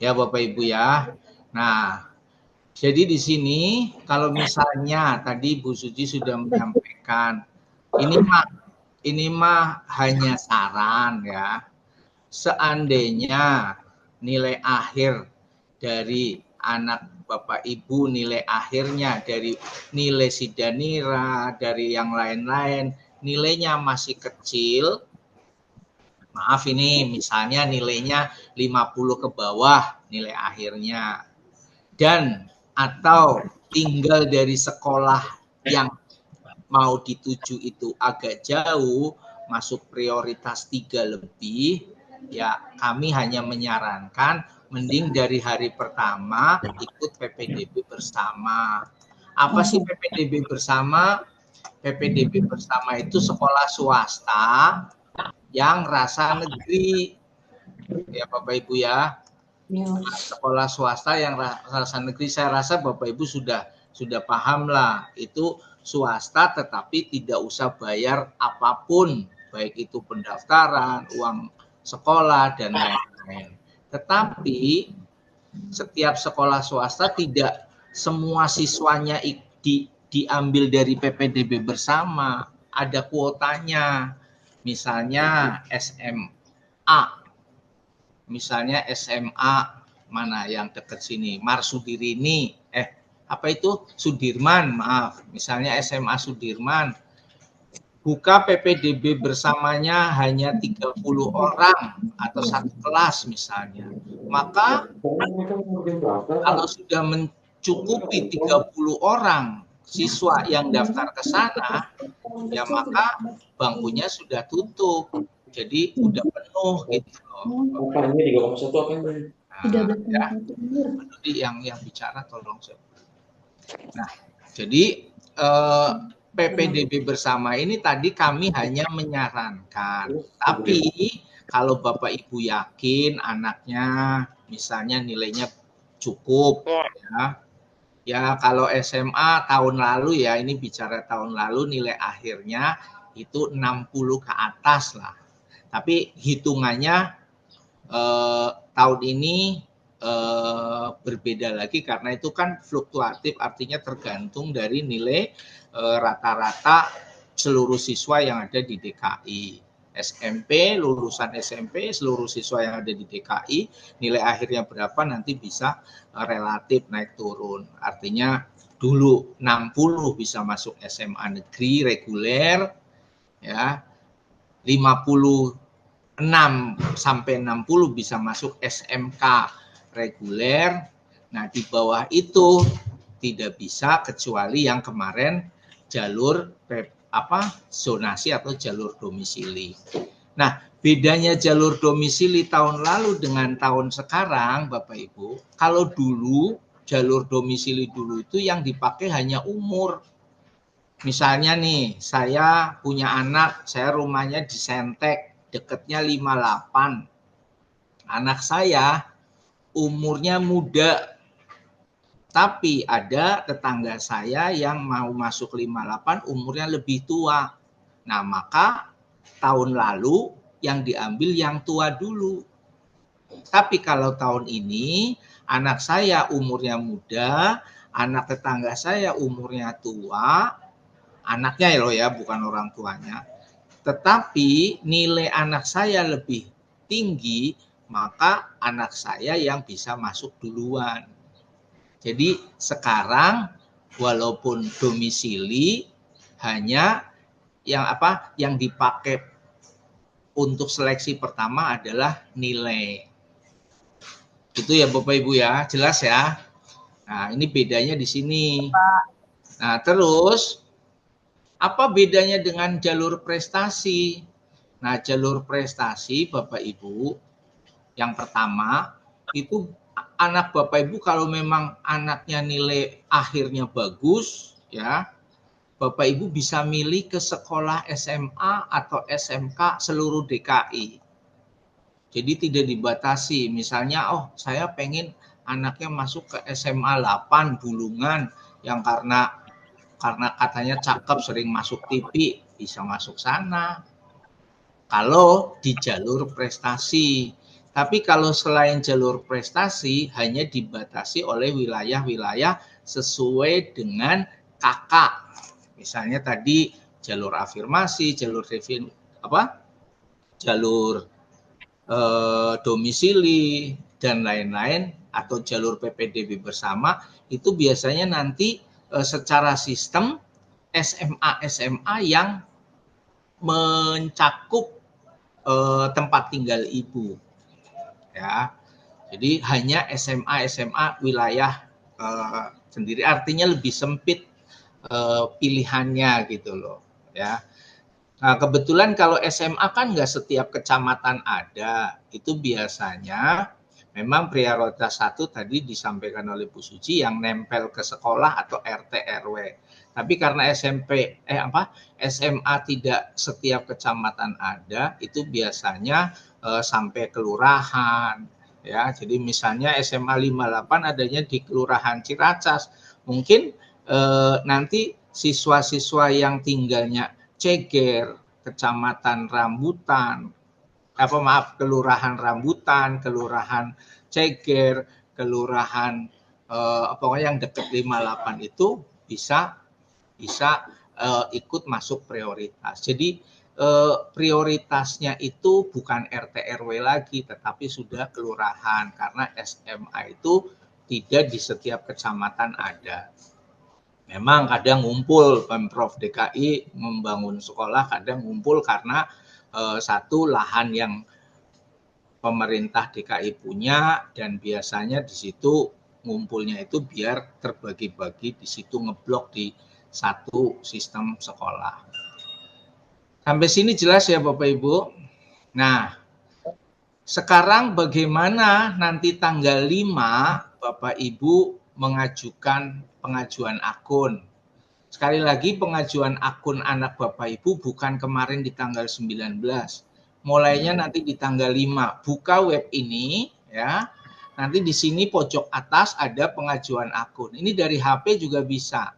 Ya Bapak Ibu ya. Nah, jadi di sini kalau misalnya tadi Bu Suci sudah menyampaikan, ini mah hanya saran ya. Seandainya nilai akhir dari anak Bapak Ibu, nilai akhirnya dari nilai Sidanira, dari yang lain-lain, nilainya masih kecil, maaf ini misalnya nilainya 50 ke bawah nilai akhirnya, dan atau tinggal dari sekolah yang mau dituju itu agak jauh, masuk prioritas 3 lebih, ya kami hanya menyarankan mending dari hari pertama ikut PPDB bersama. Apa sih PPDB bersama? PPDB bersama itu sekolah swasta yang rasa negeri, ya Bapak Ibu ya. Sekolah swasta yang rasa negeri, saya rasa Bapak Ibu sudah paham lah, itu swasta tetapi tidak usah bayar apapun, baik itu pendaftaran, uang sekolah dan lain-lain. Tetapi setiap sekolah swasta tidak semua siswanya diambil dari PPDB bersama, ada kuotanya. Misalnya SMA mana yang dekat sini, Marsudirini, Sudirman, maaf, misalnya SMA Sudirman, buka PPDB bersamanya hanya 30 orang atau satu kelas misalnya, maka kalau sudah mencukupi 30 orang siswa yang daftar ke sana, ya maka bangkunya sudah tutup, jadi udah penuh gitu loh. Yang bicara tolong. Nah, jadi PPDB bersama ini tadi kami hanya menyarankan, tapi kalau Bapak Ibu yakin anaknya misalnya nilainya cukup, ya kalau SMA tahun lalu ya, ini bicara tahun lalu nilai akhirnya itu 60 ke atas lah. Tapi hitungannya tahun ini berbeda lagi karena itu kan fluktuatif, artinya tergantung dari nilai rata-rata seluruh siswa yang ada di DKI. SMP, lulusan SMP, seluruh siswa yang ada di DKI, nilai akhirnya berapa nanti bisa relatif naik turun. Artinya dulu 60 bisa masuk SMA negeri reguler, ya 56 sampai 60 bisa masuk SMK reguler. Nah, di bawah itu tidak bisa kecuali yang kemarin jalur zonasi atau jalur domisili. Nah, bedanya jalur domisili tahun lalu dengan tahun sekarang, Bapak Ibu, kalau dulu jalur domisili dulu itu yang dipakai hanya umur. Misalnya nih, saya punya anak, saya rumahnya di Sentek, dekatnya 58. Anak saya umurnya muda, tapi ada tetangga saya yang mau masuk 58 umurnya lebih tua. Nah, maka tahun lalu yang diambil yang tua dulu. Tapi kalau tahun ini anak saya umurnya muda, anak tetangga saya umurnya tua, anaknya ya bukan orang tuanya. Tetapi nilai anak saya lebih tinggi, maka anak saya yang bisa masuk duluan. Jadi sekarang walaupun domisili hanya yang dipakai untuk seleksi pertama adalah nilai. Itu ya Bapak Ibu ya, jelas ya. Nah, ini bedanya di sini. Nah, terus apa bedanya dengan jalur prestasi? Nah, jalur prestasi Bapak Ibu, yang pertama itu anak Bapak Ibu kalau memang anaknya nilai akhirnya bagus, ya Bapak Ibu bisa milih ke sekolah SMA atau SMK seluruh DKI. Jadi tidak dibatasi. Misalnya, saya pengen anaknya masuk ke SMA 8 Bulungan yang karena katanya cakep sering masuk TV, bisa masuk sana. Kalau di jalur prestasi. Tapi kalau selain jalur prestasi hanya dibatasi oleh wilayah-wilayah sesuai dengan kakak. Misalnya tadi jalur afirmasi, jalur domisili dan lain-lain atau jalur PPDB bersama itu biasanya nanti secara sistem SMA yang mencakup tempat tinggal ibu, ya. Jadi hanya SMA wilayah sendiri, artinya lebih sempit pilihannya gitu loh, ya. Nah, kebetulan kalau SMA kan nggak setiap kecamatan ada, itu biasanya memang prioritas 1 tadi disampaikan oleh Bu Suci yang nempel ke sekolah atau RT RW. Tapi karena SMA tidak setiap kecamatan ada, itu biasanya sampai kelurahan, ya. Jadi misalnya SMA 58 adanya di Kelurahan Ciracas. Mungkin nanti siswa-siswa yang tinggalnya Ceger, Kecamatan Rambutan, Kelurahan Rambutan, Kelurahan Ceger, Kelurahan pokoknya yang dekat 58 itu bisa ikut masuk prioritas. Jadi prioritasnya itu bukan RT RW lagi, tetapi sudah kelurahan, karena SMA itu tidak di setiap kecamatan ada. Memang kadang ngumpul Pemprov DKI membangun sekolah, kadang ngumpul karena satu lahan yang pemerintah DKI punya, dan biasanya di situ ngumpulnya itu biar terbagi-bagi di situ, ngeblok di satu sistem sekolah. Sampai sini jelas ya Bapak Ibu? Nah, sekarang bagaimana nanti tanggal 5 Bapak Ibu mengajukan pengajuan akun. Sekali lagi pengajuan akun anak Bapak Ibu bukan kemarin di tanggal 19. Mulainya nanti di tanggal 5. Buka web ini ya. Nanti di sini pojok atas ada pengajuan akun. Ini dari HP juga bisa.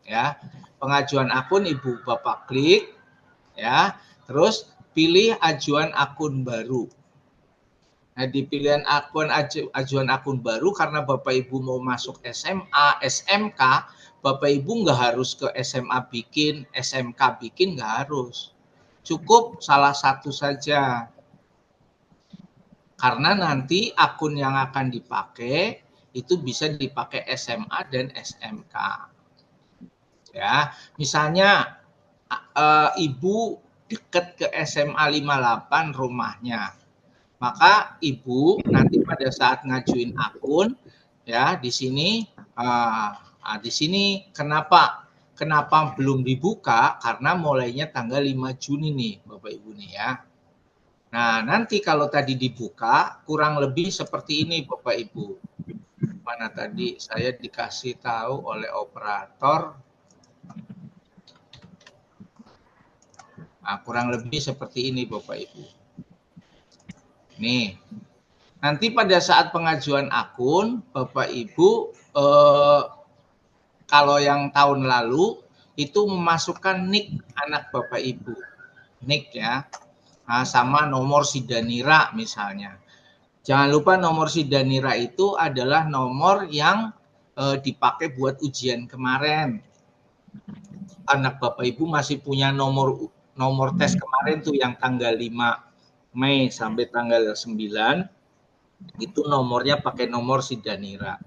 Ya. Pengajuan akun Ibu Bapak klik ya. Terus pilih ajuan akun baru. Nah, di pilihan ajuan akun baru, karena Bapak Ibu mau masuk SMA, SMK, Bapak Ibu nggak harus ke SMA bikin, SMK bikin, nggak harus. Cukup salah satu saja. Karena nanti akun yang akan dipakai itu bisa dipakai SMA dan SMK. Ya, misalnya Ibu dekat ke SMA 58 rumahnya. Maka Ibu nanti pada saat ngajuin akun ya di sini kenapa belum dibuka? Karena mulainya tanggal 5 Juni nih Bapak Ibu nih ya. Nah, nanti kalau tadi dibuka kurang lebih seperti ini Bapak Ibu. Mana tadi saya dikasih tahu oleh operator. Nah, kurang lebih seperti ini Bapak Ibu. Nih, nanti pada saat pengajuan akun, Bapak Ibu, kalau yang tahun lalu itu memasukkan NIK anak Bapak Ibu. NIK ya, nah, sama nomor Sidanira misalnya. Jangan lupa nomor Sidanira itu adalah nomor yang dipakai buat ujian kemarin. Anak Bapak Ibu masih punya nomor tes kemarin tuh yang tanggal 5 Mei sampai tanggal 9, itu nomornya pakai nomor Sidanira.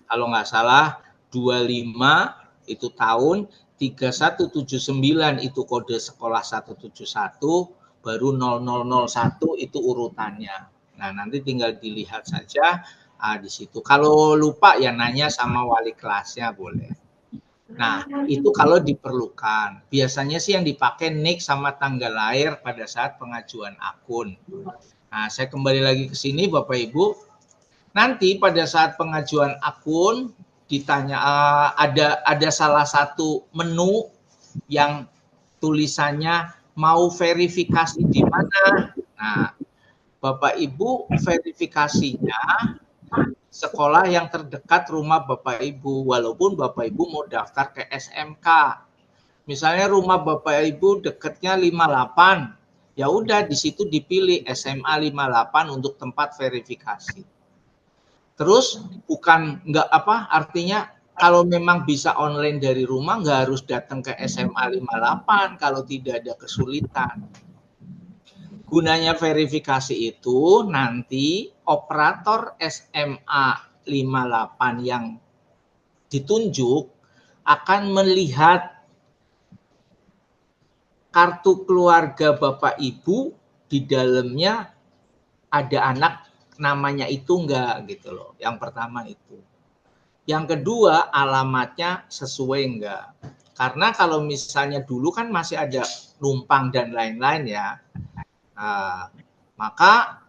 Kalau nggak salah 25 itu tahun, 3179 itu kode sekolah 171, baru 0001 itu urutannya. Nah, nanti tinggal dilihat saja di situ. Kalau lupa ya nanya sama wali kelasnya boleh. Nah, itu kalau diperlukan. Biasanya sih yang dipakai NIK sama tanggal lahir pada saat pengajuan akun. Nah, saya kembali lagi ke sini Bapak Ibu. Nanti pada saat pengajuan akun ditanya ada salah satu menu yang tulisannya mau verifikasi di mana. Nah, Bapak Ibu verifikasinya sekolah yang terdekat rumah Bapak Ibu, walaupun Bapak Ibu mau daftar ke SMK. Misalnya rumah Bapak Ibu dekatnya 58, ya udah di situ dipilih SMA 58 untuk tempat verifikasi. Terus artinya kalau memang bisa online dari rumah nggak harus datang ke SMA 58 kalau tidak ada kesulitan. Gunanya verifikasi itu nanti operator SMA 58 yang ditunjuk akan melihat kartu keluarga Bapak Ibu di dalamnya ada anak namanya itu enggak gitu loh. Yang pertama itu. Yang kedua alamatnya sesuai enggak. Karena kalau misalnya dulu kan masih ada numpang dan lain-lain ya. Maka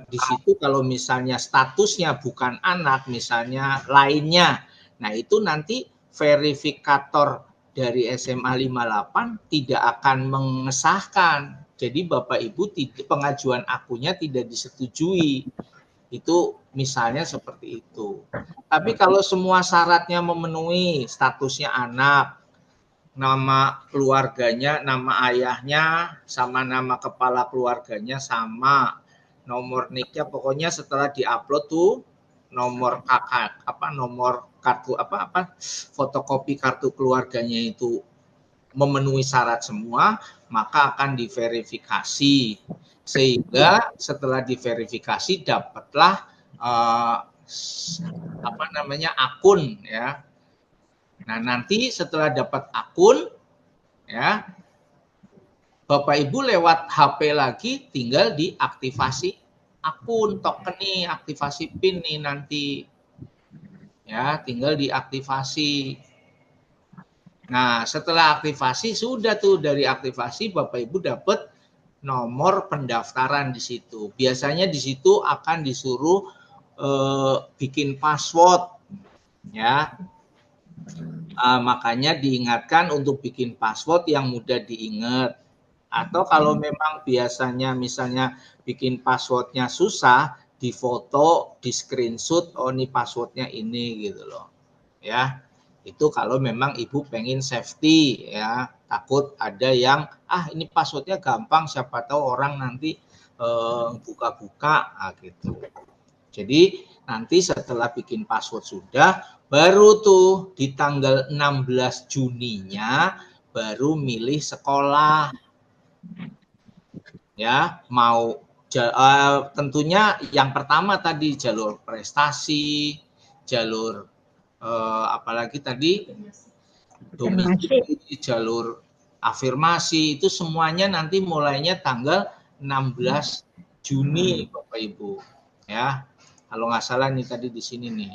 di situ kalau misalnya statusnya bukan anak, misalnya lainnya, nah itu nanti verifikator dari SMA 58 tidak akan mengesahkan. Jadi Bapak Ibu pengajuan akunnya tidak disetujui. Itu misalnya seperti itu. Tapi kalau semua syaratnya memenuhi, statusnya anak, nama keluarganya, nama ayahnya, sama nama kepala keluarganya sama, nomor NIK-nya pokoknya setelah diupload tuh nomor kakak nomor kartu fotokopi kartu keluarganya itu memenuhi syarat semua, maka akan diverifikasi. Sehingga setelah diverifikasi dapatlah akun ya. Nah, nanti setelah dapat akun ya, Bapak Ibu lewat HP lagi tinggal diaktifasi akun token nih, aktivasi PIN nih nanti. Ya, tinggal diaktifasi. Nah, setelah aktivasi sudah tuh, dari aktivasi Bapak Ibu dapat nomor pendaftaran di situ. Biasanya di situ akan disuruh bikin password ya. Makanya diingatkan untuk bikin password yang mudah diingat. Atau kalau memang biasanya misalnya bikin passwordnya susah, difoto, di screenshot, oh ini passwordnya ini gitu loh. Ya, itu kalau memang Ibu pengen safety ya, takut ada yang ini passwordnya gampang, siapa tahu orang nanti buka-buka gitu. Jadi nanti setelah bikin password sudah, baru tuh di tanggal 16 Juninya baru milih sekolah. Ya, mau tentunya yang pertama tadi jalur prestasi, jalur apalagi tadi domisili, jalur afirmasi, itu semuanya nanti mulainya tanggal 16 Juni Bapak Ibu ya. Kalau nggak salah nih tadi di sini nih.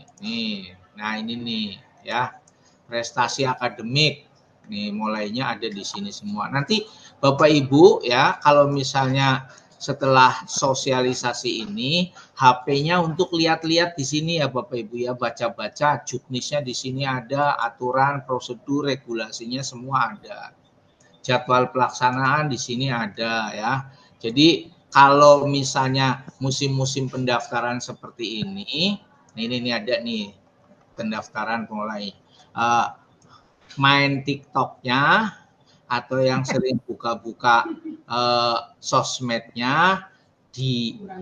Nah ini nih ya, prestasi akademik nih mulainya ada di sini semua. Nanti Bapak Ibu ya, kalau misalnya setelah sosialisasi ini, HP-nya untuk lihat-lihat di sini ya Bapak Ibu ya, baca-baca, juknisnya di sini ada, aturan, prosedur, regulasinya semua ada. Jadwal pelaksanaan di sini ada ya. Jadi kalau misalnya musim-musim pendaftaran seperti ini ada nih pendaftaran mulai. Main TikTok-nya atau yang sering buka-buka sosmednya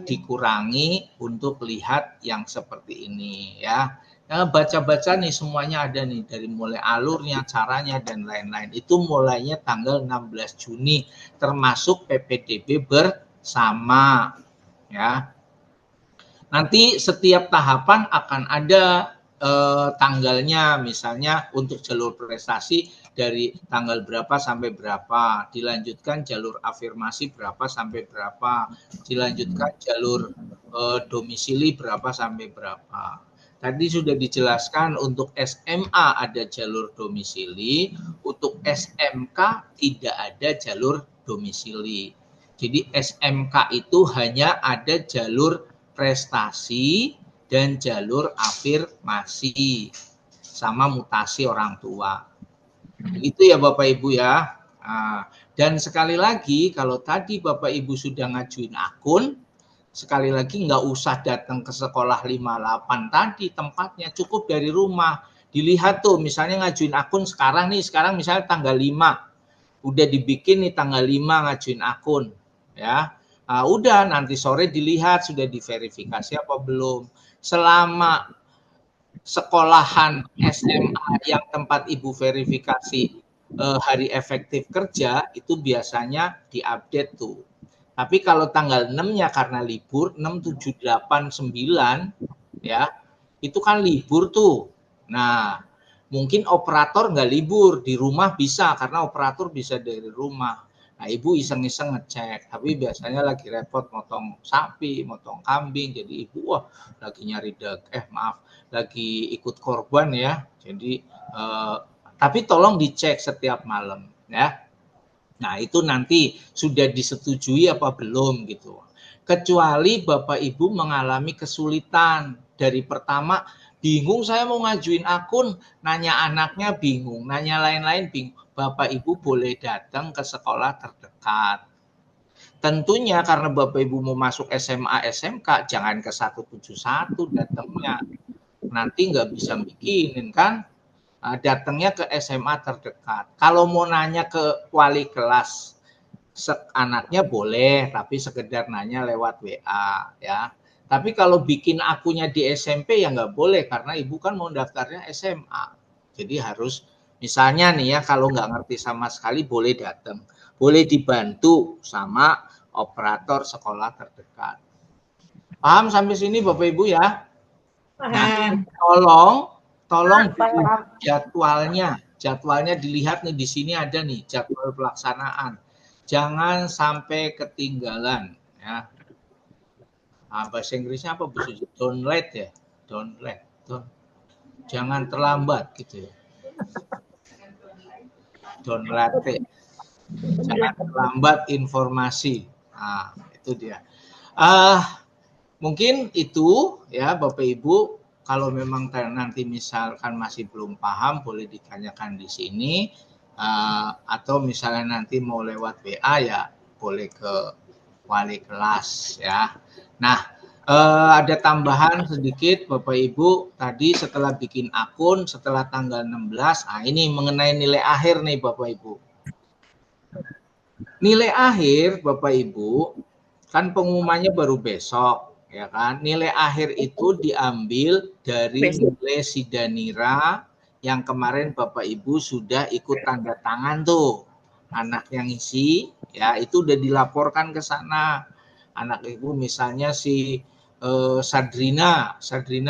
dikurangi untuk lihat yang seperti ini ya. Baca-baca nih semuanya ada nih, dari mulai alurnya, caranya dan lain-lain. Itu mulainya tanggal 16 Juni termasuk PPDB bersama ya. Nanti setiap tahapan akan ada tanggalnya, misalnya untuk jalur prestasi dari tanggal berapa sampai berapa, dilanjutkan jalur afirmasi berapa sampai berapa, dilanjutkan jalur domisili berapa sampai berapa. Tadi sudah dijelaskan untuk SMA ada jalur domisili, untuk SMK tidak ada jalur domisili. Jadi SMK itu hanya ada jalur prestasi dan jalur afirmasi sama mutasi orang tua. Itu ya Bapak Ibu ya. Dan sekali lagi kalau tadi Bapak Ibu sudah ngajuin akun, sekali lagi nggak usah datang ke sekolah 58 tadi tempatnya, cukup dari rumah. Dilihat tuh misalnya ngajuin akun sekarang misalnya tanggal 5. Udah dibikin nih tanggal 5 ngajuin akun ya. Udah nanti sore dilihat sudah diverifikasi apa belum. Selama sekolahan SMA yang tempat Ibu verifikasi hari efektif kerja itu biasanya diupdate tuh. Tapi kalau tanggal 6-nya karena libur, 6, 7, 8, 9 ya, itu kan libur tuh. Nah, mungkin operator nggak libur, di rumah bisa karena operator bisa dari rumah. Nah, Ibu iseng-iseng ngecek, tapi biasanya lagi repot motong sapi, motong kambing, jadi Ibu lagi nyari lagi ikut korban ya. Jadi tapi tolong dicek setiap malam ya. Nah, itu nanti sudah disetujui apa belum gitu. Kecuali Bapak Ibu mengalami kesulitan dari pertama, bingung saya mau ngajuin akun, nanya anaknya bingung, nanya lain-lain bingung. Bapak Ibu boleh datang ke sekolah terdekat. Tentunya karena Bapak Ibu mau masuk SMA, SMK, jangan ke 171 datangnya. Nanti nggak bisa bikinin kan, datangnya ke SMA terdekat. Kalau mau nanya ke wali kelas, anaknya boleh, tapi sekedar nanya lewat WA ya. Tapi kalau bikin akunnya di SMP ya nggak boleh, karena ibu kan mau daftarnya SMA. Jadi harus, misalnya nih ya, kalau nggak ngerti sama sekali boleh datang. Boleh dibantu sama operator sekolah terdekat. Paham sampai sini Bapak Ibu ya? Nah, tolong jadwalnya dilihat nih, di sini ada nih jadwal pelaksanaan. Jangan sampai ketinggalan ya. Bahasa Inggrisnya apa Bu Suci? Don't late ya. Jangan terlambat gitu ya. Don't late. Jangan terlambat informasi. Nah, itu dia. Mungkin itu ya Bapak Ibu, kalau memang nanti misalkan masih belum paham boleh ditanyakan di sini, atau misalnya nanti mau lewat WA ya boleh ke wali kelas ya. Nah, ada tambahan sedikit Bapak Ibu, tadi setelah bikin akun setelah tanggal 16, ini mengenai nilai akhir nih Bapak Ibu. Nilai akhir Bapak Ibu kan pengumumannya baru besok ya kan. Nilai akhir itu diambil dari nilai Sidanira yang kemarin Bapak Ibu sudah ikut tanda tangan tuh. Anak yang ngisi ya itu udah dilaporkan ke sana. Anak Ibu misalnya si Sadrina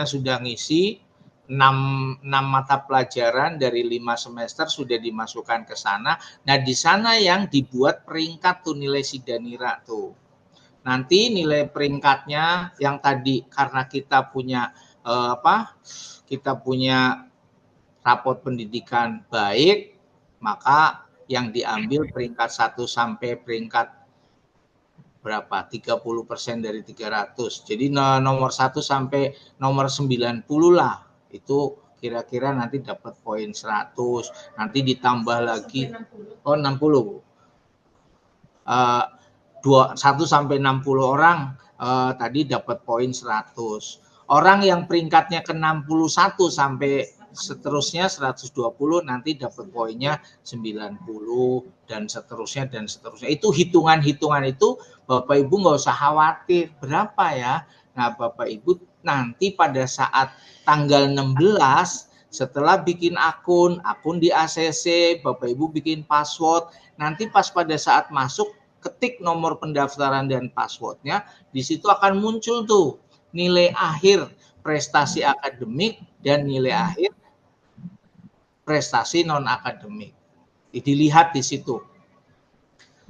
sudah ngisi 6 mata pelajaran dari 5 semester sudah dimasukkan ke sana. Nah, di sana yang dibuat peringkat tuh nilai Sidanira tuh. Nanti nilai peringkatnya yang tadi karena kita punya kita punya raport pendidikan baik, maka yang diambil peringkat 1 sampai peringkat berapa? 30% dari 300. Jadi nomor 1 sampai nomor 90 lah. Itu kira-kira nanti dapat poin 100, nanti ditambah lagi 60. 1 sampai 60 orang tadi dapat poin 100. Orang yang peringkatnya ke 61 sampai seterusnya 120 nanti dapat poinnya 90 dan seterusnya dan seterusnya. Itu hitungan-hitungan itu Bapak Ibu nggak usah khawatir berapa ya. Nah, Bapak Ibu nanti pada saat tanggal 16 setelah bikin akun di ACC, Bapak Ibu bikin password, nanti pas pada saat masuk ketik nomor pendaftaran dan passwordnya, di situ akan muncul tuh nilai akhir prestasi akademik dan nilai akhir prestasi non akademik. Dilihat di situ.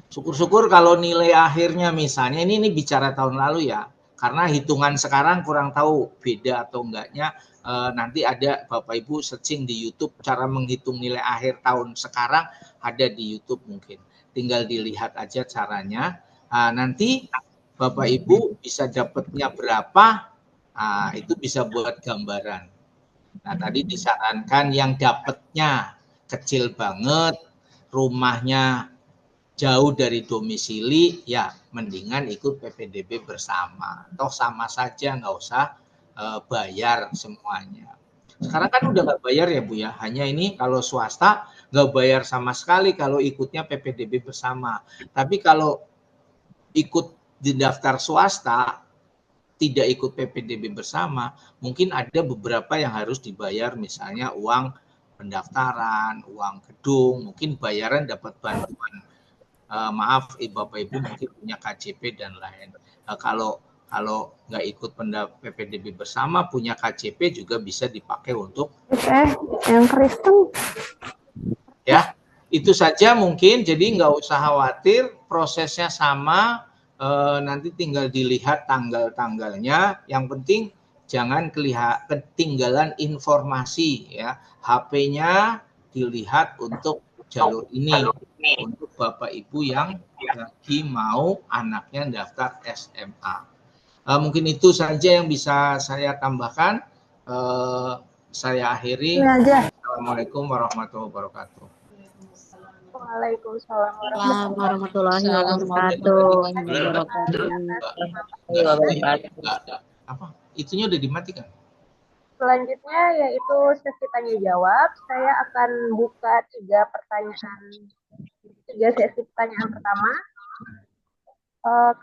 Syukur-syukur kalau nilai akhirnya misalnya ini bicara tahun lalu ya, karena hitungan sekarang kurang tahu beda atau enggaknya. Nanti ada Bapak Ibu searching di YouTube cara menghitung nilai akhir tahun sekarang, ada di YouTube mungkin. Tinggal dilihat aja caranya. Nanti Bapak Ibu bisa dapatnya berapa, itu bisa buat gambaran. Nah, tadi disarankan yang dapatnya kecil banget, rumahnya jauh dari domisili, ya mendingan ikut PPDB bersama. Toh sama saja, nggak usah bayar semuanya. Sekarang kan udah nggak bayar ya Bu ya, hanya ini kalau swasta nggak bayar sama sekali kalau ikutnya PPDB bersama. Tapi kalau ikut di daftar swasta, tidak ikut PPDB bersama, mungkin ada beberapa yang harus dibayar, misalnya uang pendaftaran, uang gedung, mungkin bayaran dapat bantuan. Maaf Bapak Ibu mungkin punya KJP dan lain. Kalau nggak ikut PPDB bersama, punya KJP juga bisa dipakai untuk yang Kristen ya. Itu saja mungkin, jadi nggak usah khawatir, prosesnya sama, nanti tinggal dilihat tanggal-tanggalnya. Yang penting jangan ketinggalan informasi ya. HP-nya dilihat untuk jalur ini, untuk Bapak Ibu yang lagi mau anaknya daftar SMA. Mungkin itu saja yang bisa saya tambahkan. Saya akhiri. Assalamualaikum warahmatullahi wabarakatuh. Waalaikumsalam warahmatullahi Assalamualaikum wabarakatuh. Enggak, apa? Itunya udah dimatikan. Selanjutnya yaitu sesi tanya jawab. Saya akan buka tiga sesi pertanyaan pertama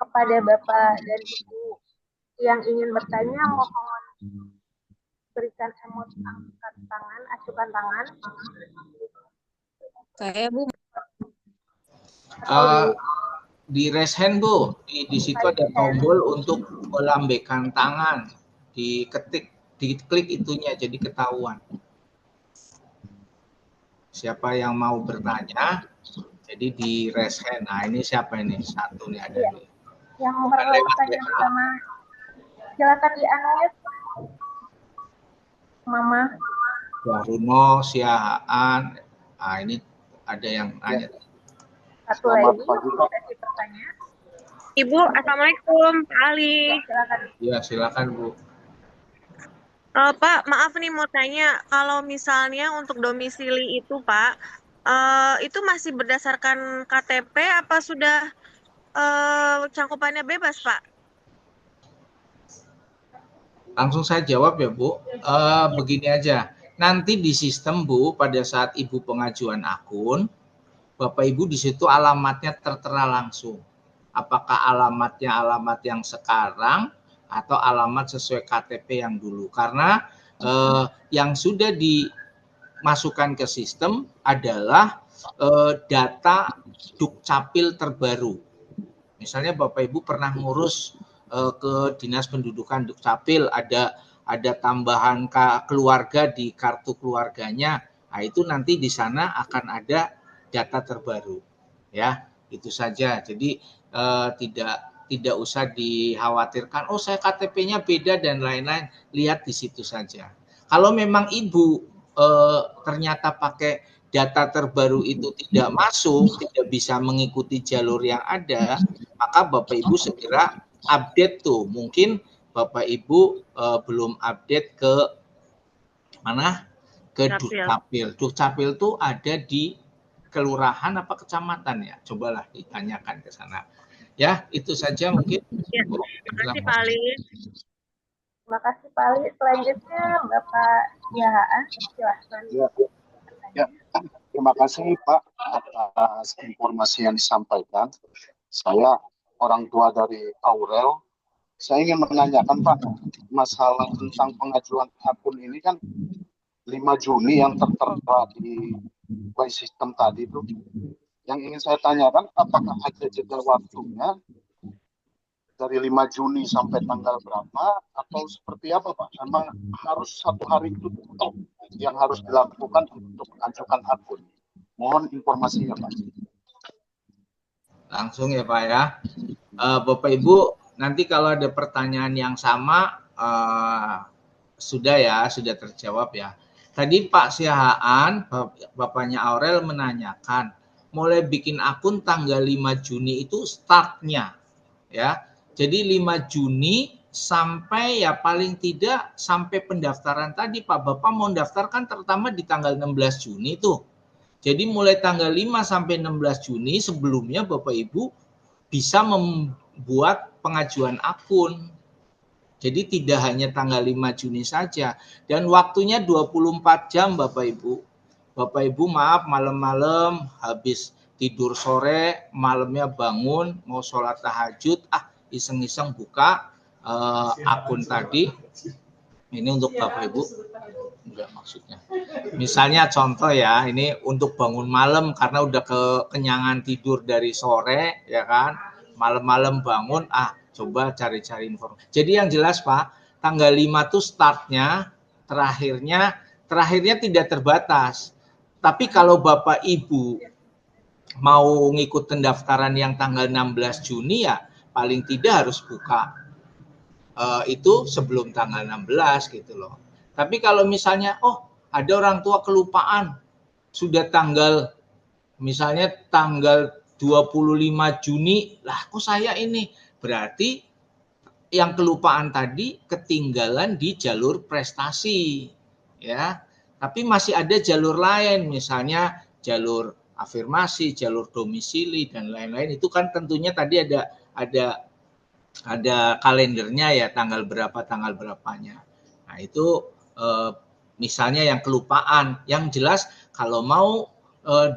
kepada Bapak dan Ibu yang ingin bertanya, mohon berikan emot angkat tangan, acukan tangan. Saya Bu. Di raise hand Bu, di situ ada tombol untuk melambaikan tangan, diklik itunya jadi ketahuan. Siapa yang mau bertanya, jadi di raise hand. Nah ini siapa ini? Satu nih ada nih. Yang bertanya pertama, silakan di-unmute. Mama. Waruno, Siahaan. Nah ini ada yang nanya. Satu lagi sesi pertanyaan. Ibu, Assalamualaikum, Pak Ali. Silakan. Ya, silakan Bu. Pak, maaf nih mau tanya, kalau misalnya untuk domisili itu Pak, itu masih berdasarkan KTP apa sudah cangkupannya bebas Pak? Langsung saya jawab ya Bu. Begini aja, nanti di sistem Bu, pada saat Ibu pengajuan akun, Bapak Ibu di situ alamatnya tertera langsung. Apakah alamatnya alamat yang sekarang atau alamat sesuai KTP yang dulu. Karena yang sudah dimasukkan ke sistem adalah data Dukcapil terbaru. Misalnya Bapak Ibu pernah ngurus ke Dinas Pendudukan Dukcapil, ada tambahan keluarga di kartu keluarganya. Nah, itu nanti di sana akan ada data terbaru, ya itu saja. Jadi tidak usah dikhawatirkan. Oh saya KTP-nya beda dan lain-lain. Lihat di situ saja. Kalau memang Ibu ternyata pakai data terbaru itu tidak masuk, tidak bisa mengikuti jalur yang ada, maka Bapak Ibu segera update tuh. Mungkin Bapak Ibu belum update ke mana? Ke Dukcapil. Dukcapil tuh ada di kelurahan apa kecamatan ya? Cobalah ditanyakan ke sana. Ya, itu saja mungkin. Ya, terima kasih Pak Ali. Terima kasih Pak Ali. Selanjutnya Bapak Siahaan, silahkan. Ya, terima kasih Pak atas informasi yang disampaikan. Saya orang tua dari Aurel. Saya ingin menanyakan Pak, masalah tentang pengajuan akun ini kan 5 Juni yang tertera di by sistem tadi itu. Yang ingin saya tanyakan, apakah ada jeda waktunya dari 5 Juni sampai tanggal berapa atau seperti apa Pak? Memang harus 1 hari itu top yang harus dilakukan untuk mengajukan akun. Mohon informasinya Pak. Langsung ya Pak ya. Bapak Ibu, nanti kalau ada pertanyaan yang sama sudah terjawab ya. Tadi Pak Siahaan, Bapaknya Aurel menanyakan, mulai bikin akun tanggal 5 Juni itu startnya. Ya, jadi 5 Juni sampai ya paling tidak sampai pendaftaran tadi Pak. Bapak mau daftarkan terutama di tanggal 16 Juni tuh. Jadi mulai tanggal 5 sampai 16 Juni sebelumnya Bapak Ibu bisa membuat pengajuan akun. Jadi tidak hanya tanggal 5 Juni saja. Dan waktunya 24 jam Bapak Ibu. Bapak Ibu maaf malam-malam habis tidur sore, malamnya bangun, mau sholat tahajud, iseng-iseng buka akun tadi. Ini untuk Bapak Ibu. Enggak maksudnya. Misalnya contoh ya, ini untuk bangun malam karena udah kekenyangan tidur dari sore, ya kan. Malam-malam bangun, coba cari-cari informasi. Jadi yang jelas Pak, tanggal 5 tuh startnya, terakhirnya tidak terbatas. Tapi kalau Bapak Ibu mau ngikut pendaftaran yang tanggal 16 Juni ya paling tidak harus buka itu sebelum tanggal 16 gitu loh. Tapi kalau misalnya ada orang tua kelupaan sudah misalnya tanggal 25 Juni, lah kok saya ini, berarti yang kelupaan tadi ketinggalan di jalur prestasi ya. Tapi masih ada jalur lain, misalnya jalur afirmasi, jalur domisili dan lain-lain itu kan tentunya tadi ada kalendernya ya, tanggal berapanya. Nah, itu misalnya yang kelupaan, yang jelas kalau mau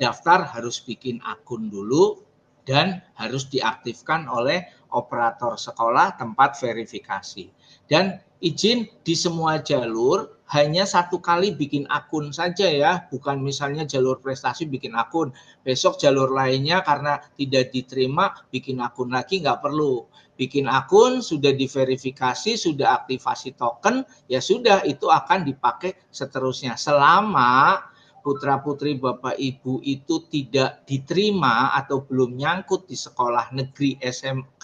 daftar harus bikin akun dulu dan harus diaktifkan oleh operator sekolah tempat verifikasi. Dan izin di semua jalur hanya satu kali bikin akun saja ya, bukan misalnya jalur prestasi bikin akun, besok jalur lainnya karena tidak diterima bikin akun lagi, nggak perlu. Bikin akun, sudah diverifikasi, sudah aktivasi token, ya sudah itu akan dipakai seterusnya selama putra-putri Bapak Ibu itu tidak diterima atau belum nyangkut di sekolah negeri, SMK,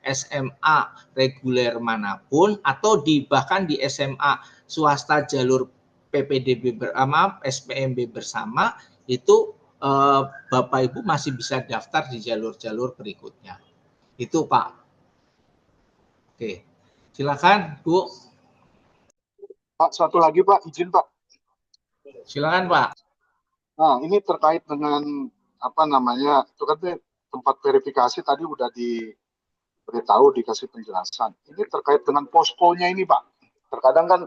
SMA reguler manapun atau bahkan di SMA swasta jalur PPDB SPMB bersama itu Bapak Ibu masih bisa daftar di jalur-jalur berikutnya. Itu Pak. Oke. Silakan Bu. Pak, satu lagi Pak, izin Pak. Silakan Pak. Nah, ini terkait dengan itu kan tempat verifikasi tadi udah diberitahu, dikasih penjelasan. Ini terkait dengan poskonya ini Pak. Terkadang kan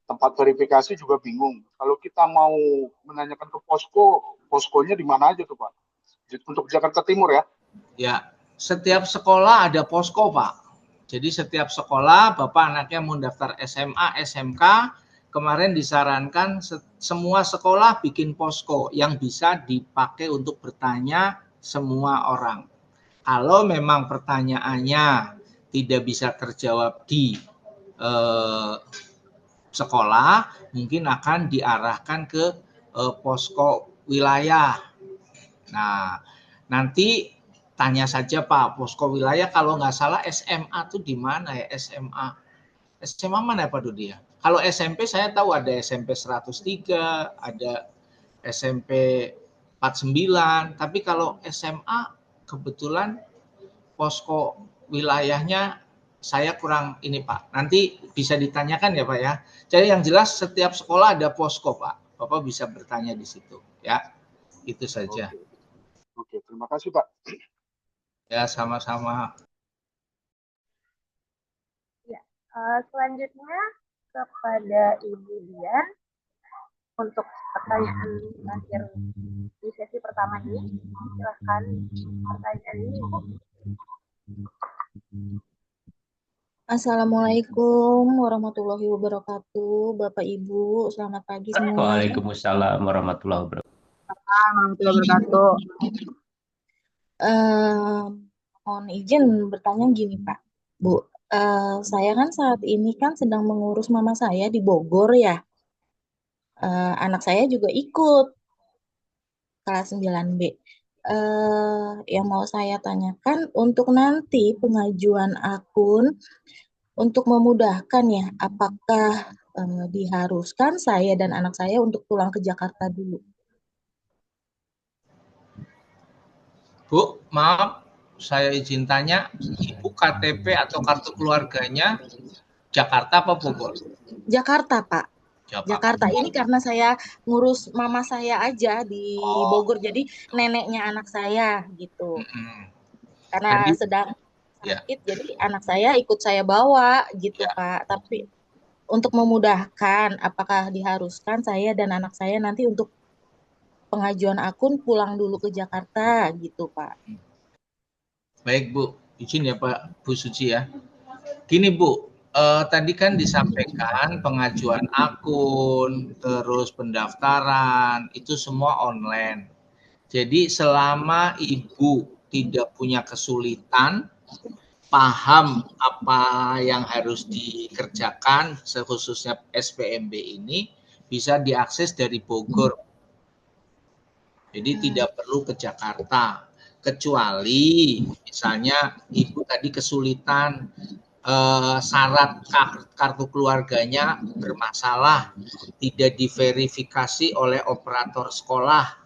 tempat verifikasi juga bingung. Kalau kita mau menanyakan ke poskonya di mana aja tuh Pak? Untuk Jakarta Timur ya? Ya, setiap sekolah ada posko Pak. Jadi setiap sekolah Bapak anaknya mau daftar SMA, SMK, kemarin disarankan semua sekolah bikin posko yang bisa dipakai untuk bertanya semua orang. Kalau memang pertanyaannya tidak bisa terjawab di sekolah, mungkin akan diarahkan ke posko wilayah. Nah, nanti tanya saja Pak, posko wilayah kalau nggak salah SMA tuh di mana ya? SMA mana Pak Dudi ya? Kalau SMP saya tahu ada SMP 103, ada SMP 49, tapi kalau SMA kebetulan posko wilayahnya saya kurang ini Pak. Nanti bisa ditanyakan ya Pak ya. Jadi yang jelas setiap sekolah ada posko Pak. Bapak bisa bertanya di situ ya. Itu saja. Oke, terima kasih Pak. Ya, sama-sama. Ya, selanjutnya kepada Ibu Dian untuk pertanyaan terakhir di sesi pertama ini. Silahkan pertanyaan ini, Bu. Assalamualaikum warahmatullahi wabarakatuh. Bapak Ibu, selamat pagi semua. Waalaikumsalam warahmatullahi wabarakatuh. Mohon izin bertanya gini Pak, Bu. Saya kan saat ini kan sedang mengurus mama saya di Bogor ya. Anak saya juga ikut kelas 9B. Yang mau saya tanyakan untuk nanti pengajuan akun untuk memudahkan ya, apakah diharuskan saya dan anak saya untuk pulang ke Jakarta dulu? Bu, maaf, saya izin tanya, Ibu KTP atau kartu keluarganya Jakarta apa Bogor? Jakarta, Pak. Jakarta. Ini karena saya ngurus mama saya aja di Bogor, jadi neneknya anak saya gitu. Karena sedang sakit, jadi anak saya ikut saya bawa gitu Pak. Tapi untuk memudahkan, apakah diharuskan saya dan anak saya nanti untuk pengajuan akun pulang dulu ke Jakarta gitu Pak? Baik Bu, izin ya Pak Bu Suci ya. Gini Bu, tadi kan disampaikan pengajuan akun, terus pendaftaran, itu semua online. Jadi selama Ibu tidak punya kesulitan, paham apa yang harus dikerjakan, khususnya SPMB ini, bisa diakses dari Bogor. Jadi tidak perlu ke Jakarta. Kecuali misalnya Ibu tadi kesulitan, syarat kartu keluarganya bermasalah, tidak diverifikasi oleh operator sekolah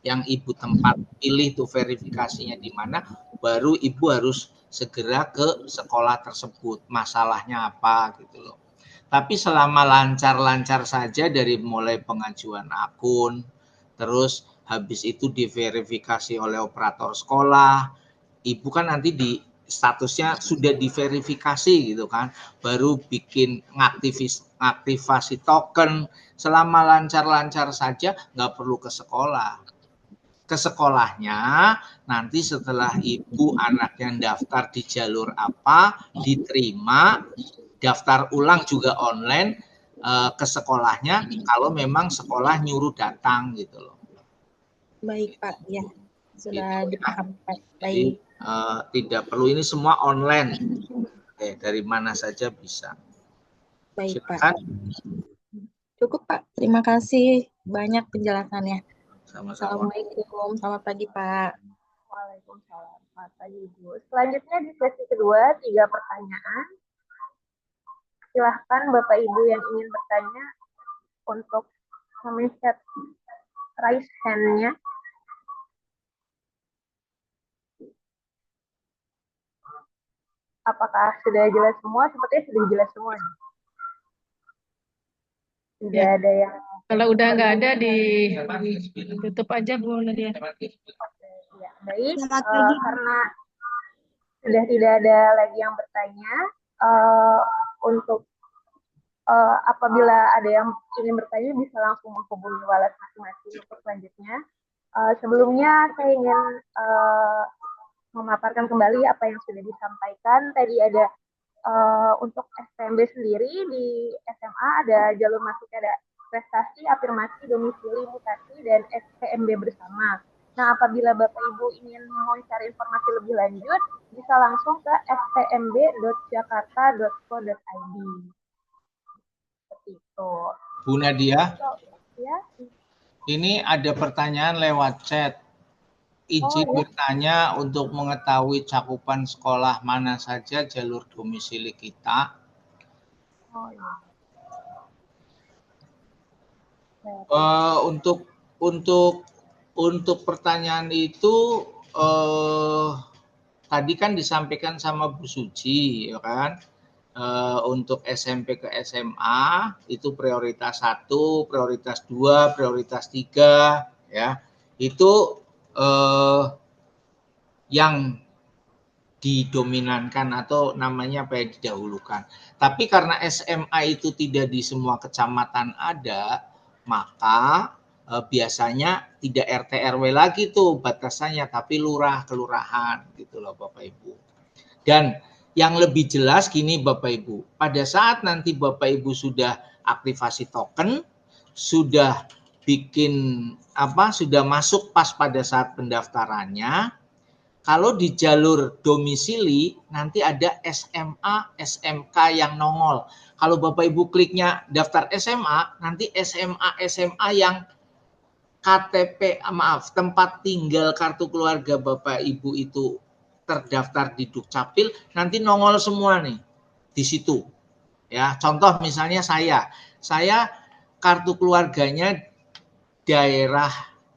yang Ibu tempat pilih tuh verifikasinya di mana, baru Ibu harus segera ke sekolah tersebut, masalahnya apa gitu loh. Tapi selama lancar-lancar saja dari mulai pengajuan akun, terus habis itu diverifikasi oleh operator sekolah. Ibu kan nanti di statusnya sudah diverifikasi gitu kan, baru bikin ngaktivasi token. Selama lancar-lancar saja, nggak perlu ke sekolah. Ke sekolahnya nanti setelah ibu anaknya daftar di jalur apa, diterima, daftar ulang juga online ke sekolahnya kalau memang sekolah nyuruh datang gitu loh. Baik Pak, ya sudah Gitu, dipahami Pak. Jadi Baik. tidak perlu, ini semua online. Oke, dari mana saja bisa. Baik Pak. Silakan. Cukup Pak, terima kasih banyak penjelasannya. Sama-sama. Assalamualaikum, selamat pagi Pak. Waalaikumsalam. Selamat pagi Ibu. Selanjutnya di sesi kedua 3 pertanyaan. Silahkan Bapak Ibu yang ingin bertanya untuk memencet raise hand-nya. Apakah sudah jelas semua? Sepertinya sudah jelas semua. Tidak Ya. ada yang... Kalau udah nggak ada, ditutup aja Bu Nadia. Ya, baik. Karena sudah tidak ada lagi yang bertanya, untuk apabila ada yang ingin bertanya bisa langsung menghubungi Walas masing-masing untuk selanjutnya. Sebelumnya saya ingin memaparkan kembali apa yang sudah disampaikan. Tadi ada untuk SPMB sendiri di SMA ada jalur masuk, ada prestasi, afirmasi, domisili, mutasi, dan SPMB bersama. Nah, apabila Bapak Ibu ingin mencari informasi lebih lanjut, bisa langsung ke spmb.jakarta.co.id. Seperti itu. Bu Nadia, Ya. ini ada pertanyaan lewat chat. Izin bertanya untuk mengetahui cakupan sekolah mana saja jalur domisili kita. Oh, ya. Untuk pertanyaan itu tadi kan disampaikan sama Bu Suci, ya kan? Untuk SMP ke SMA itu prioritas 1, prioritas 2, prioritas 3, ya. Itu yang didominankan atau namanya apa yang didahulukan. Tapi karena SMA itu tidak di semua kecamatan ada, maka biasanya tidak RT RW lagi tuh batasannya, tapi lurah kelurahan gitu loh Bapak Ibu. Dan yang lebih jelas gini Bapak Ibu, pada saat nanti Bapak Ibu sudah aktivasi token, sudah bikin sudah masuk pas pada saat pendaftarannya, kalau di jalur domisili nanti ada SMA, SMK yang nongol. Kalau Bapak Ibu kliknya daftar SMA, nanti SMA yang KTP, tempat tinggal kartu keluarga Bapak Ibu itu terdaftar di Dukcapil, nanti nongol semua nih di situ. Ya, contoh misalnya saya kartu keluarganya daerah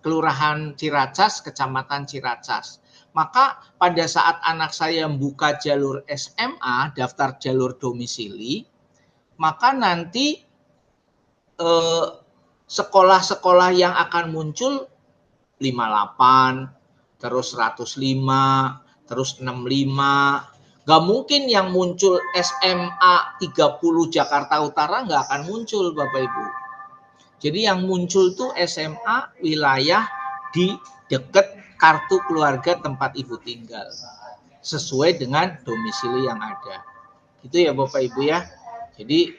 Kelurahan Ciracas, Kecamatan Ciracas. Maka pada saat anak saya membuka jalur SMA, daftar jalur domisili, maka nanti sekolah-sekolah yang akan muncul 58, terus 105, terus 65. Gak mungkin yang muncul SMA 30 Jakarta Utara nggak akan muncul Bapak Ibu. Jadi yang muncul tuh SMA wilayah di dekat kartu keluarga tempat Ibu tinggal. Sesuai dengan domisili yang ada. Gitu ya Bapak Ibu ya. Jadi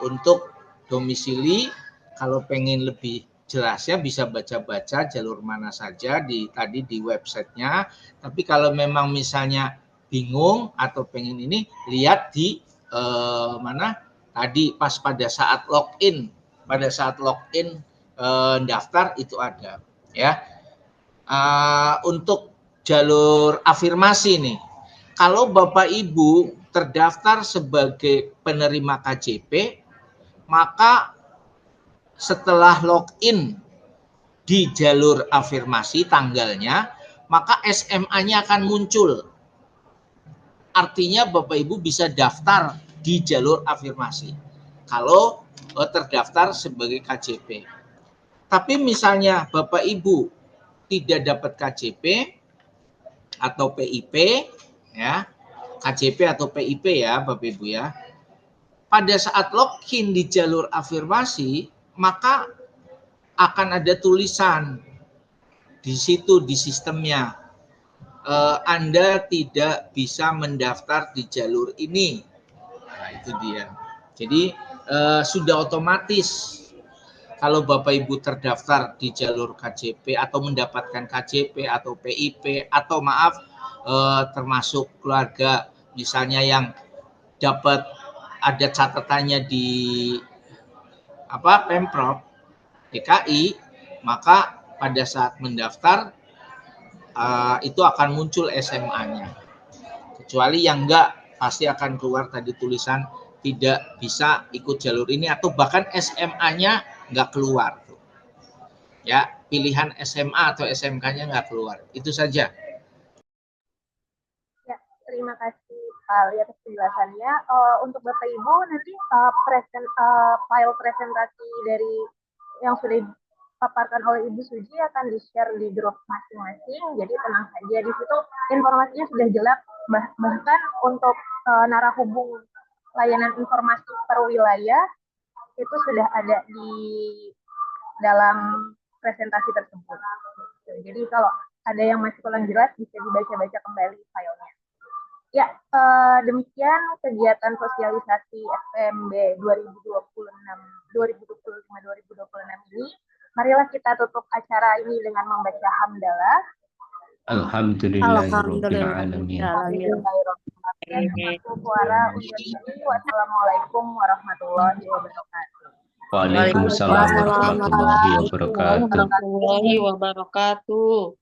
untuk domisili kalau pengen lebih jelasnya bisa baca-baca jalur mana saja tadi di websitenya. Tapi kalau memang misalnya bingung atau pengen ini, lihat di mana tadi pas pada saat login. Pada saat login daftar itu ada ya. Untuk jalur afirmasi nih, kalau Bapak Ibu terdaftar sebagai penerima KJP, maka setelah login di jalur afirmasi tanggalnya, maka SMA-nya akan muncul. Artinya Bapak Ibu bisa daftar di jalur afirmasi kalau terdaftar sebagai KJP. Tapi misalnya Bapak Ibu tidak dapat KJP atau PIP, ya, KJP atau PIP ya Bapak Ibu ya, pada saat login di jalur afirmasi, maka akan ada tulisan di situ di sistemnya, Anda tidak bisa mendaftar di jalur ini. Nah, itu dia. Jadi sudah otomatis kalau Bapak Ibu terdaftar di jalur KJP atau mendapatkan KJP atau PIP atau maaf termasuk keluarga misalnya yang dapat ada catatannya di Pemprov DKI, maka pada saat mendaftar itu akan muncul SMA-nya. Kecuali yang enggak, pasti akan keluar tadi tulisan tidak bisa ikut jalur ini atau bahkan SMA-nya enggak keluar. Ya, pilihan SMA atau SMK-nya enggak keluar. Itu saja. Ya, terima kasih Pak Ali atas penjelasannya. Untuk Bapak Ibu nanti file presentasi dari yang sudah dipaparkan oleh Ibu Suji akan di-share di grup masing-masing. Jadi tenang saja, di situ informasinya sudah jelas, bahkan untuk narahubung layanan informasi per wilayah itu sudah ada di dalam presentasi tersebut. Jadi kalau ada yang masih kurang jelas bisa dibaca-baca kembali filenya. Ya, demikian kegiatan sosialisasi FPMB 2025-2026 ini. Marilah kita tutup acara ini dengan membaca hamdalah. Alhamdulillahirrahmanirrahim. Wassalamualaikum warahmatullahi wabarakatuh. Waalaikumsalam warahmatullahi wabarakatuh. warahmatullahi wabarakatuh.